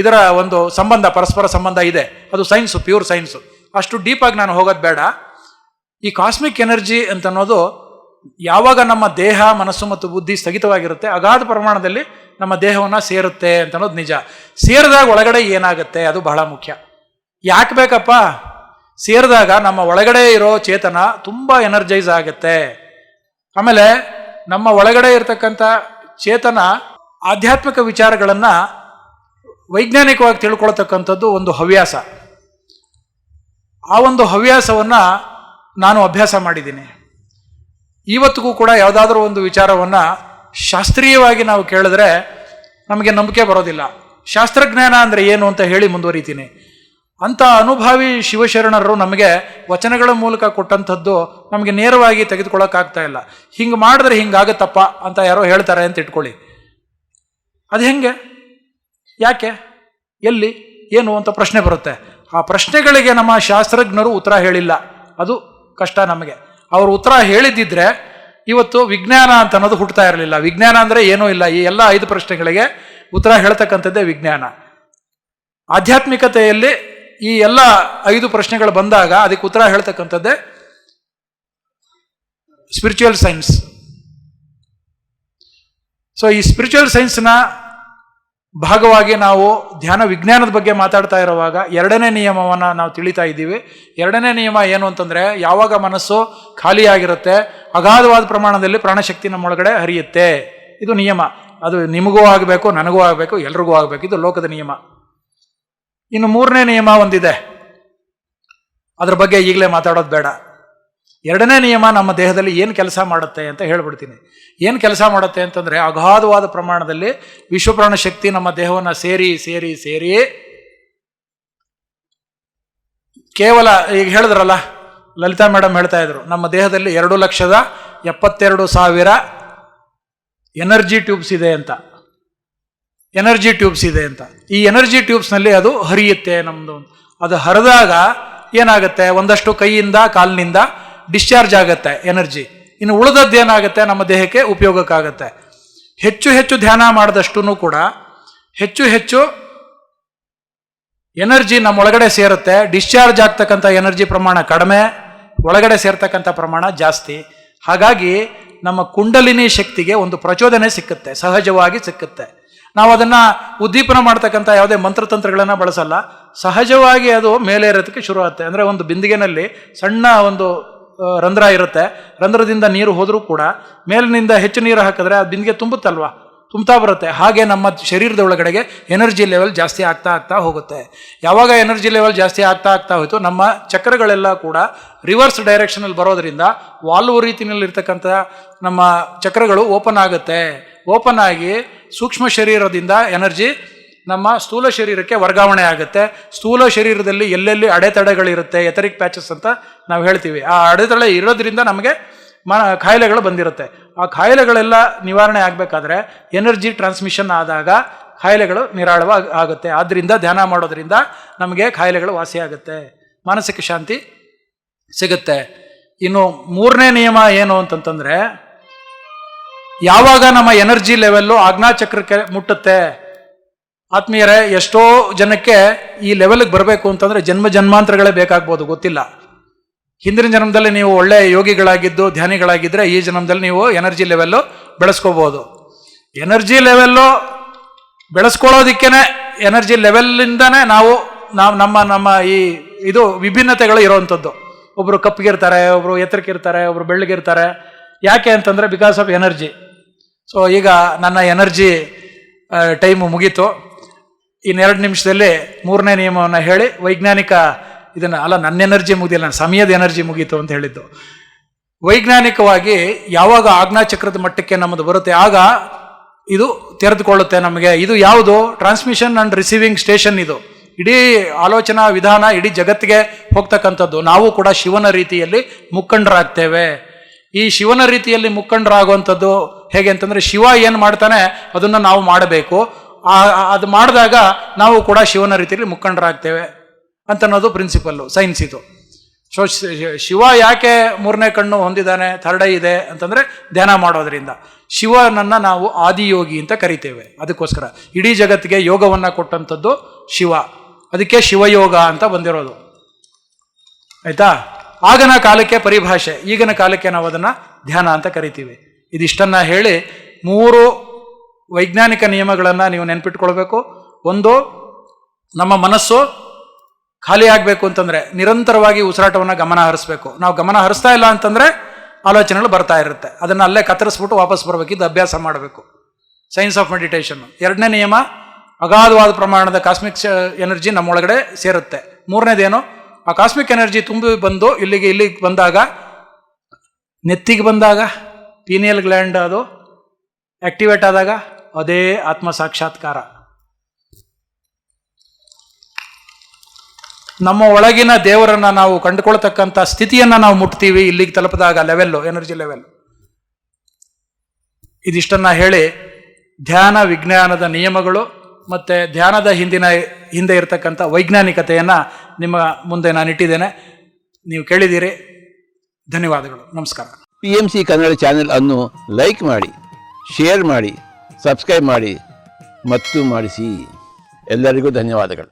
ಇದರ ಒಂದು ಸಂಬಂಧ, ಪರಸ್ಪರ ಸಂಬಂಧ ಇದೆ. ಅದು ಸೈನ್ಸು, ಪ್ಯೂರ್ ಸೈನ್ಸು. ಅಷ್ಟು ಡೀಪಾಗಿ ನಾನು ಹೋಗೋದು ಬೇಡ. ಈ ಕಾಸ್ಮಿಕ್ ಎನರ್ಜಿ ಅಂತ ಅನ್ನೋದು ಯಾವಾಗ ನಮ್ಮ ದೇಹ, ಮನಸ್ಸು ಮತ್ತು ಬುದ್ಧಿ ಸ್ಥಗಿತವಾಗಿರುತ್ತೆ, ಅಗಾಧ ಪ್ರಮಾಣದಲ್ಲಿ ನಮ್ಮ ದೇಹವನ್ನು ಸೇರುತ್ತೆ ಅಂತ ಅನ್ನೋದು ನಿಜ. ಸೇರಿದಾಗ ಒಳಗಡೆ ಏನಾಗುತ್ತೆ ಅದು ಬಹಳ ಮುಖ್ಯ. ಯಾಕೆ ಬೇಕಪ್ಪ? ಸೇರಿದಾಗ ನಮ್ಮ ಒಳಗಡೆ ಇರೋ ಚೇತನ ತುಂಬ ಎನರ್ಜೈಸ್ ಆಗುತ್ತೆ. ಆಮೇಲೆ ನಮ್ಮ ಒಳಗಡೆ ಇರತಕ್ಕಂಥ ಚೇತನ ಆಧ್ಯಾತ್ಮಿಕ ವಿಚಾರಗಳನ್ನು ವೈಜ್ಞಾನಿಕವಾಗಿ ತಿಳ್ಕೊಳ್ತಕ್ಕಂಥದ್ದು ಒಂದು ಹವ್ಯಾಸ. ಆ ಒಂದು ಹವ್ಯಾಸವನ್ನು ನಾನು ಅಭ್ಯಾಸ ಮಾಡಿದ್ದೀನಿ. ಇವತ್ತಿಗೂ ಕೂಡ ಯಾವುದಾದ್ರೂ ಒಂದು ವಿಚಾರವನ್ನು ಶಾಸ್ತ್ರೀಯವಾಗಿ ನಾವು ಕೇಳಿದ್ರೆ ನಮಗೆ ನಂಬಿಕೆ ಬರೋದಿಲ್ಲ. ಶಾಸ್ತ್ರಜ್ಞಾನ ಅಂದರೆ ಏನು ಅಂತ ಹೇಳಿ ಮುಂದುವರಿತೀನಿ. ಅಂಥ ಅನುಭಾವಿ ಶಿವಶರಣರು ನಮಗೆ ವಚನಗಳ ಮೂಲಕ ಕೊಟ್ಟಂಥದ್ದು ನಮಗೆ ನೇರವಾಗಿ ತೆಗೆದುಕೊಳ್ಳೋಕ್ಕಾಗ್ತಾ ಇಲ್ಲ. ಹಿಂಗೆ ಮಾಡಿದ್ರೆ ಹಿಂಗಾಗತ್ತಪ್ಪ ಅಂತ ಯಾರೋ ಹೇಳ್ತಾರೆ ಅಂತ ಇಟ್ಕೊಳ್ಳಿ. ಅದು ಹೆಂಗೆ, ಯಾಕೆ, ಎಲ್ಲಿ, ಏನು ಅಂತ ಪ್ರಶ್ನೆ ಬರುತ್ತೆ. ಆ ಪ್ರಶ್ನೆಗಳಿಗೆ ನಮ್ಮ ಶಾಸ್ತ್ರಜ್ಞರು ಉತ್ತರ ಹೇಳಿಲ್ಲ. ಅದು ಕಷ್ಟ ನಮಗೆ. ಅವರು ಉತ್ತರ ಹೇಳಿದ್ದಿದ್ರೆ ಇವತ್ತು ವಿಜ್ಞಾನ ಅಂತ ಅನ್ನೋದು ಹುಟ್ಟುತ್ತಾ ಇರಲಿಲ್ಲ. ವಿಜ್ಞಾನ ಅಂದರೆ ಏನೂ ಇಲ್ಲ. ಈ ಎಲ್ಲ 5 ಪ್ರಶ್ನೆಗಳಿಗೆ ಉತ್ತರ ಹೇಳ್ತಕ್ಕಂಥದ್ದೇ ವಿಜ್ಞಾನ. ಆಧ್ಯಾತ್ಮಿಕತೆಯಲ್ಲಿ ಈ ಎಲ್ಲ 5 ಪ್ರಶ್ನೆಗಳು ಬಂದಾಗ ಅದಕ್ಕೆ ಉತ್ತರ ಹೇಳ್ತಕ್ಕಂಥದ್ದೇ ಸ್ಪಿರಿಚುವಲ್ ಸೈನ್ಸ್. ಸೊ ಈ ಸ್ಪಿರಿಚುವಲ್ ಸೈನ್ಸ್ನ ಭಾಗವಾಗಿ ನಾವು ಧ್ಯಾನ ವಿಜ್ಞಾನದ ಬಗ್ಗೆ ಮಾತಾಡ್ತಾ ಇರುವಾಗ 2ನೇ ನಿಯಮವನ್ನು ನಾವು ತಿಳಿತಾ ಇದ್ದೀವಿ. 2ನೇ ನಿಯಮ ಏನು ಅಂತಂದರೆ, ಯಾವಾಗ ಮನಸ್ಸು ಖಾಲಿಯಾಗಿರುತ್ತೆ ಅಗಾಧವಾದ ಪ್ರಮಾಣದಲ್ಲಿ ಪ್ರಾಣಶಕ್ತಿ ನಮ್ಮೊಳಗಡೆ ಹರಿಯುತ್ತೆ. ಇದು ನಿಯಮ. ಅದು ನಿಮಗೂ ಆಗಬೇಕು, ನನಗೂ ಆಗಬೇಕು, ಎಲ್ರಿಗೂ ಆಗಬೇಕು. ಇದು ಲೋಕದ ನಿಯಮ. ಇನ್ನು 3ನೇ ನಿಯಮ ಒಂದಿದೆ, ಅದ್ರ ಬಗ್ಗೆ ಈಗಲೇ ಮಾತಾಡೋದು ಬೇಡ. 2ನೇ ನಿಯಮ ನಮ್ಮ ದೇಹದಲ್ಲಿ ಏನು ಕೆಲಸ ಮಾಡುತ್ತೆ ಅಂತ ಹೇಳ್ಬಿಡ್ತೀನಿ. ಏನು ಕೆಲಸ ಮಾಡುತ್ತೆ ಅಂತಂದರೆ, ಅಗಾಧವಾದ ಪ್ರಮಾಣದಲ್ಲಿ ವಿಶ್ವಪ್ರಾಣ ಶಕ್ತಿ ನಮ್ಮ ದೇಹವನ್ನು ಸೇರಿ ಸೇರಿ ಸೇರಿ ಕೇವಲ ಈಗ ಹೇಳಿದ್ರಲ್ಲ, ಲಲಿತಾ ಮೇಡಮ್ ಹೇಳ್ತಾ ಇದ್ರು, ನಮ್ಮ ದೇಹದಲ್ಲಿ 2,72,000 ಎನರ್ಜಿ ಟ್ಯೂಬ್ಸ್ ಇದೆ ಅಂತ. ಎನರ್ಜಿ ಟ್ಯೂಬ್ಸ್ ಇದೆ ಅಂತ. ಈ ಎನರ್ಜಿ ಟ್ಯೂಬ್ಸ್ನಲ್ಲಿ ಅದು ಹರಿಯುತ್ತೆ ನಮ್ಮದು. ಅದು ಹರಿದಾಗ ಏನಾಗುತ್ತೆ, ಒಂದಷ್ಟು ಕೈಯಿಂದ ಕಾಲಿನಿಂದ ಡಿಸ್ಚಾರ್ಜ್ ಆಗುತ್ತೆ ಎನರ್ಜಿ. ಇನ್ನು ಉಳಿದದ್ದು ಏನಾಗುತ್ತೆ, ನಮ್ಮ ದೇಹಕ್ಕೆ ಉಪಯೋಗಕ್ಕಾಗತ್ತೆ. ಹೆಚ್ಚು ಹೆಚ್ಚು ಧ್ಯಾನ ಮಾಡಿದಷ್ಟು ಕೂಡ ಹೆಚ್ಚು ಹೆಚ್ಚು ಎನರ್ಜಿ ನಮ್ಮೊಳಗಡೆ ಸೇರುತ್ತೆ. ಡಿಸ್ಚಾರ್ಜ್ ಆಗ್ತಕ್ಕಂಥ ಎನರ್ಜಿ ಪ್ರಮಾಣ ಕಡಿಮೆ, ಒಳಗಡೆ ಸೇರ್ತಕ್ಕಂಥ ಪ್ರಮಾಣ ಜಾಸ್ತಿ. ಹಾಗಾಗಿ ನಮ್ಮ ಕುಂಡಲಿನಿ ಶಕ್ತಿಗೆ ಒಂದು ಪ್ರಚೋದನೆ ಸಿಕ್ಕುತ್ತೆ, ಸಹಜವಾಗಿ ಸಿಕ್ಕುತ್ತೆ. ನಾವು ಅದನ್ನು ಉದ್ದೀಪನ ಮಾಡ್ತಕ್ಕಂಥ ಯಾವುದೇ ಮಂತ್ರತಂತ್ರಗಳನ್ನು ಬಳಸಲ್ಲ. ಸಹಜವಾಗಿ ಅದು ಮೇಲೆ ಇರೋದಕ್ಕೆ ಶುರು ಆಗುತ್ತೆ. ಅಂದರೆ ಒಂದು ಬಿಂದಿಗೆನಲ್ಲಿ ಸಣ್ಣ ಒಂದು ರಂಧ್ರ ಇರುತ್ತೆ. ರಂಧ್ರದಿಂದ ನೀರು ಹೋದರೂ ಕೂಡ ಮೇಲಿನಿಂದ ಹೆಚ್ಚು ನೀರು ಹಾಕಿದ್ರೆ ಆ ಬಿಂದಿಗೆ ತುಂಬುತ್ತಲ್ವ, ತುಂಬ್ತಾ ಬರುತ್ತೆ. ಹಾಗೆ ನಮ್ಮ ಶರೀರದ ಒಳಗಡೆಗೆ ಎನರ್ಜಿ ಲೆವೆಲ್ ಜಾಸ್ತಿ ಆಗ್ತಾ ಆಗ್ತಾ ಹೋಗುತ್ತೆ. ಯಾವಾಗ ಎನರ್ಜಿ ಲೆವೆಲ್ ಜಾಸ್ತಿ ಆಗ್ತಾ ಆಗ್ತಾ ಹೋಯಿತು, ನಮ್ಮ ಚಕ್ರಗಳೆಲ್ಲ ಕೂಡ ರಿವರ್ಸ್ ಡೈರೆಕ್ಷನಲ್ಲಿ ಬರೋದರಿಂದ ವಾಲ್ವ್ ರೀತಿಯಲ್ಲಿರ್ತಕ್ಕಂಥ ನಮ್ಮ ಚಕ್ರಗಳು ಓಪನ್ ಆಗುತ್ತೆ. ಓಪನ್ ಆಗಿ ಸೂಕ್ಷ್ಮ ಶರೀರದಿಂದ ಎನರ್ಜಿ ನಮ್ಮ ಸ್ಥೂಲ ಶರೀರಕ್ಕೆ ವರ್ಗಾವಣೆ ಆಗುತ್ತೆ. ಸ್ಥೂಲ ಶರೀರದಲ್ಲಿ ಎಲ್ಲೆಲ್ಲಿ ಅಡೆತಡೆಗಳಿರುತ್ತೆ, ಎಥರಿಕ್ ಪ್ಯಾಚಸ್ ಅಂತ ನಾವು ಹೇಳ್ತೀವಿ, ಆ ಅಡೆತಡೆ ಇರೋದ್ರಿಂದ ನಮಗೆ ಕಾಯಿಲೆಗಳು ಬಂದಿರುತ್ತೆ. ಆ ಕಾಯಿಲೆಗಳೆಲ್ಲ ನಿವಾರಣೆ ಆಗಬೇಕಾದ್ರೆ ಎನರ್ಜಿ ಟ್ರಾನ್ಸ್ಮಿಷನ್ ಆದಾಗ ಕಾಯಿಲೆಗಳು ನಿರಾಳವಾಗಿ ಆಗುತ್ತೆ. ಆದ್ದರಿಂದ ಧ್ಯಾನ ಮಾಡೋದ್ರಿಂದ ನಮಗೆ ಕಾಯಿಲೆಗಳು ವಾಸಿಯಾಗುತ್ತೆ, ಮಾನಸಿಕ ಶಾಂತಿ ಸಿಗುತ್ತೆ. ಇನ್ನು 3ನೇ ನಿಯಮ ಏನು ಅಂತಂತಂದರೆ, ಯಾವಾಗ ನಮ್ಮ ಎನರ್ಜಿ ಲೆವೆಲ್ಲು ಆಜ್ಞಾಚಕ್ರಕ್ಕೆ ಮುಟ್ಟುತ್ತೆ, ಆತ್ಮೀಯರೇ, ಎಷ್ಟೋ ಜನಕ್ಕೆ ಈ ಲೆವೆಲ್ಗೆ ಬರಬೇಕು ಅಂತಂದರೆ ಜನ್ಮಾಂತರಗಳೇ ಬೇಕಾಗ್ಬೋದು, ಗೊತ್ತಿಲ್ಲ. ಹಿಂದಿನ ಜನ್ಮದಲ್ಲಿ ನೀವು ಒಳ್ಳೆ ಯೋಗಿಗಳಾಗಿದ್ದು ಧ್ಯಾನಿಗಳಾಗಿದ್ದರೆ ಈ ಜನ್ಮದಲ್ಲಿ ನೀವು ಎನರ್ಜಿ ಲೆವೆಲ್ಲು ಬೆಳೆಸ್ಕೋಬೋದು. ಎನರ್ಜಿ ಲೆವೆಲ್ಲು ಬೆಳೆಸ್ಕೊಳ್ಳೋದಕ್ಕೇ ಎನರ್ಜಿ ಲೆವೆಲ್ಲಿಂದನೇ ನಾವು ನಮ್ಮ ಇದು ವಿಭಿನ್ನತೆಗಳು ಇರೋವಂಥದ್ದು. ಒಬ್ಬರು ಕಪ್ಪಗಿರ್ತಾರೆ, ಒಬ್ಬರು ಎತ್ತರಕ್ಕಿರ್ತಾರೆ, ಒಬ್ಬರು ಬೆಳ್ಳಗಿರ್ತಾರೆ. ಯಾಕೆ ಅಂತಂದರೆ ಬಿಕಾಸ್ ಆಫ್ ಎನರ್ಜಿ. ಸೊ ಈಗ ನನ್ನ ಎನರ್ಜಿ ಟೈಮು ಮುಗೀತು. ಇನ್ನು 2 ನಿಮಿಷದಲ್ಲಿ 3ನೇ ನಿಯಮವನ್ನು ಹೇಳಿ ವೈಜ್ಞಾನಿಕ ಇದನ್ನು ಅಲ್ಲ, ನನ್ನ ಎನರ್ಜಿ ಮುಗಿದಿಲ್ಲ, ನನ್ನ ಸಮಯದ ಎನರ್ಜಿ ಮುಗೀತು ಅಂತ ಹೇಳಿದ್ದು. ವೈಜ್ಞಾನಿಕವಾಗಿ ಯಾವಾಗ ಆಜ್ಞಾಚಕ್ರದ ಮಟ್ಟಕ್ಕೆ ನಮ್ಮದು ಬರುತ್ತೆ ಆಗ ಇದು ತೆರೆದುಕೊಳ್ಳುತ್ತೆ ನಮಗೆ. ಇದು ಯಾವುದು, ಟ್ರಾನ್ಸ್ಮಿಷನ್ ಆ್ಯಂಡ್ ರಿಸೀವಿಂಗ್ ಸ್ಟೇಷನ್. ಇದು ಇಡೀ ಆಲೋಚನಾ ವಿಧಾನ ಇಡೀ ಜಗತ್ತಿಗೆ ಹೋಗ್ತಕ್ಕಂಥದ್ದು. ನಾವು ಕೂಡ ಶಿವನ ರೀತಿಯಲ್ಲಿ ಮುಖಂಡರಾಗ್ತೇವೆ. ಈ ಶಿವನ ರೀತಿಯಲ್ಲಿ ಮುಖಂಡರಾಗುವಂಥದ್ದು ಹೇಗೆ ಅಂತಂದರೆ, ಶಿವ ಏನು ಮಾಡ್ತಾನೆ ಅದನ್ನು ನಾವು ಮಾಡಬೇಕು. ಅದು ಮಾಡಿದಾಗ ನಾವು ಕೂಡ ಶಿವನ ರೀತಿಯಲ್ಲಿ ಮುಖಂಡರಾಗ್ತೇವೆ ಅಂತ ಅನ್ನೋದು ಪ್ರಿನ್ಸಿಪಲ್ಲು, ಸೈನ್ಸ್ ಇದು. ಸೊ ಶಿವ ಯಾಕೆ 3ನೇ ಕಣ್ಣು ಹೊಂದಿದ್ದಾನೆ, ಥರ್ಡ್ ಐ ಇದೆ ಅಂತಂದರೆ ಧ್ಯಾನ ಮಾಡೋದ್ರಿಂದ. ಶಿವನನ್ನು ನಾವು ಆದಿಯೋಗಿ ಅಂತ ಕರಿತೇವೆ. ಅದಕ್ಕೋಸ್ಕರ ಇಡೀ ಜಗತ್ತಿಗೆ ಯೋಗವನ್ನು ಕೊಟ್ಟಂಥದ್ದು ಶಿವ. ಅದಕ್ಕೆ ಶಿವಯೋಗ ಅಂತ ಬಂದಿರೋದು, ಆಯಿತಾ. ಆಗನ ಕಾಲಕ್ಕೆ ಪರಿಭಾಷೆ, ಈಗಿನ ಕಾಲಕ್ಕೆ ನಾವು ಅದನ್ನು ಧ್ಯಾನ ಅಂತ ಕರಿತೀವಿ. ಇದಿಷ್ಟನ್ನು ಹೇಳಿ 3 ವೈಜ್ಞಾನಿಕ ನಿಯಮಗಳನ್ನು ನೀವು ನೆನ್ಪಿಟ್ಕೊಳ್ಬೇಕು. ಒಂದು, ನಮ್ಮ ಮನಸ್ಸು ಖಾಲಿ ಆಗಬೇಕು ಅಂತಂದರೆ ನಿರಂತರವಾಗಿ ಉಸಿರಾಟವನ್ನು ಗಮನ ಹರಿಸ್ಬೇಕು. ನಾವು ಗಮನ ಹರಿಸ್ತಾ ಇಲ್ಲ ಅಂತಂದರೆ ಆಲೋಚನೆಗಳು ಬರ್ತಾ ಇರುತ್ತೆ. ಅದನ್ನು ಅಲ್ಲೇ ಕತ್ತರಿಸ್ಬಿಟ್ಟು ವಾಪಸ್ ಬರಬೇಕಿದ್ದು ಅಭ್ಯಾಸ ಮಾಡಬೇಕು, ಸೈನ್ಸ್ ಆಫ್ ಮೆಡಿಟೇಷನ್. 2ನೇ ನಿಯಮ, ಅಗಾಧವಾದ ಪ್ರಮಾಣದ ಕಾಸ್ಮಿಕ್ ಎನರ್ಜಿ ನಮ್ಮೊಳಗಡೆ ಸೇರುತ್ತೆ. 3ನೇದೇನು, ಆ ಕಾಸ್ಮಿಕ್ ಎನರ್ಜಿ ತುಂಬಿ ಬಂದು ಇಲ್ಲಿಗೆ ಬಂದಾಗ, ನೆತ್ತಿಗೆ ಬಂದಾಗ, ಪೀನಿಯಲ್ ಗ್ಲ್ಯಾಂಡ್ ಅದು ಆಕ್ಟಿವೇಟ್ ಆದಾಗ ಅದೇ ಆತ್ಮ ಸಾಕ್ಷಾತ್ಕಾರ. ನಮ್ಮ ಒಳಗಿನ ದೇವರನ್ನು ನಾವು ಕಂಡುಕೊಳ್ತಕ್ಕಂಥ ಸ್ಥಿತಿಯನ್ನು ನಾವು ಮುಟ್ತೀವಿ ಇಲ್ಲಿಗೆ ತಲುಪಿದಾಗ ಲೆವೆಲ್ಲು, ಎನರ್ಜಿ ಲೆವೆಲ್. ಇದಿಷ್ಟನ್ನು ಹೇಳಿ ಧ್ಯಾನ ವಿಜ್ಞಾನದ ನಿಯಮಗಳು ಮತ್ತು ಧ್ಯಾನದ ಹಿಂದೆ ಇರತಕ್ಕಂಥ ವೈಜ್ಞಾನಿಕತೆಯನ್ನು ನಿಮ್ಮ ಮುಂದೆ ನಾನು ಇಟ್ಟಿದ್ದೇನೆ. ನೀವು ಕೇಳಿದ್ದೀರಿ. ಧನ್ಯವಾದಗಳು. ನಮಸ್ಕಾರ. PMC ಕನ್ನಡ ಚಾನೆಲ್ ಅನ್ನು ಲೈಕ್ ಮಾಡಿ, ಶೇರ್ ಮಾಡಿ, ಸಬ್ಸ್ಕ್ರೈಬ್ ಮಾಡಿ ಮತ್ತು ಮಾಡಿಸಿ. ಎಲ್ಲರಿಗೂ ಧನ್ಯವಾದಗಳು.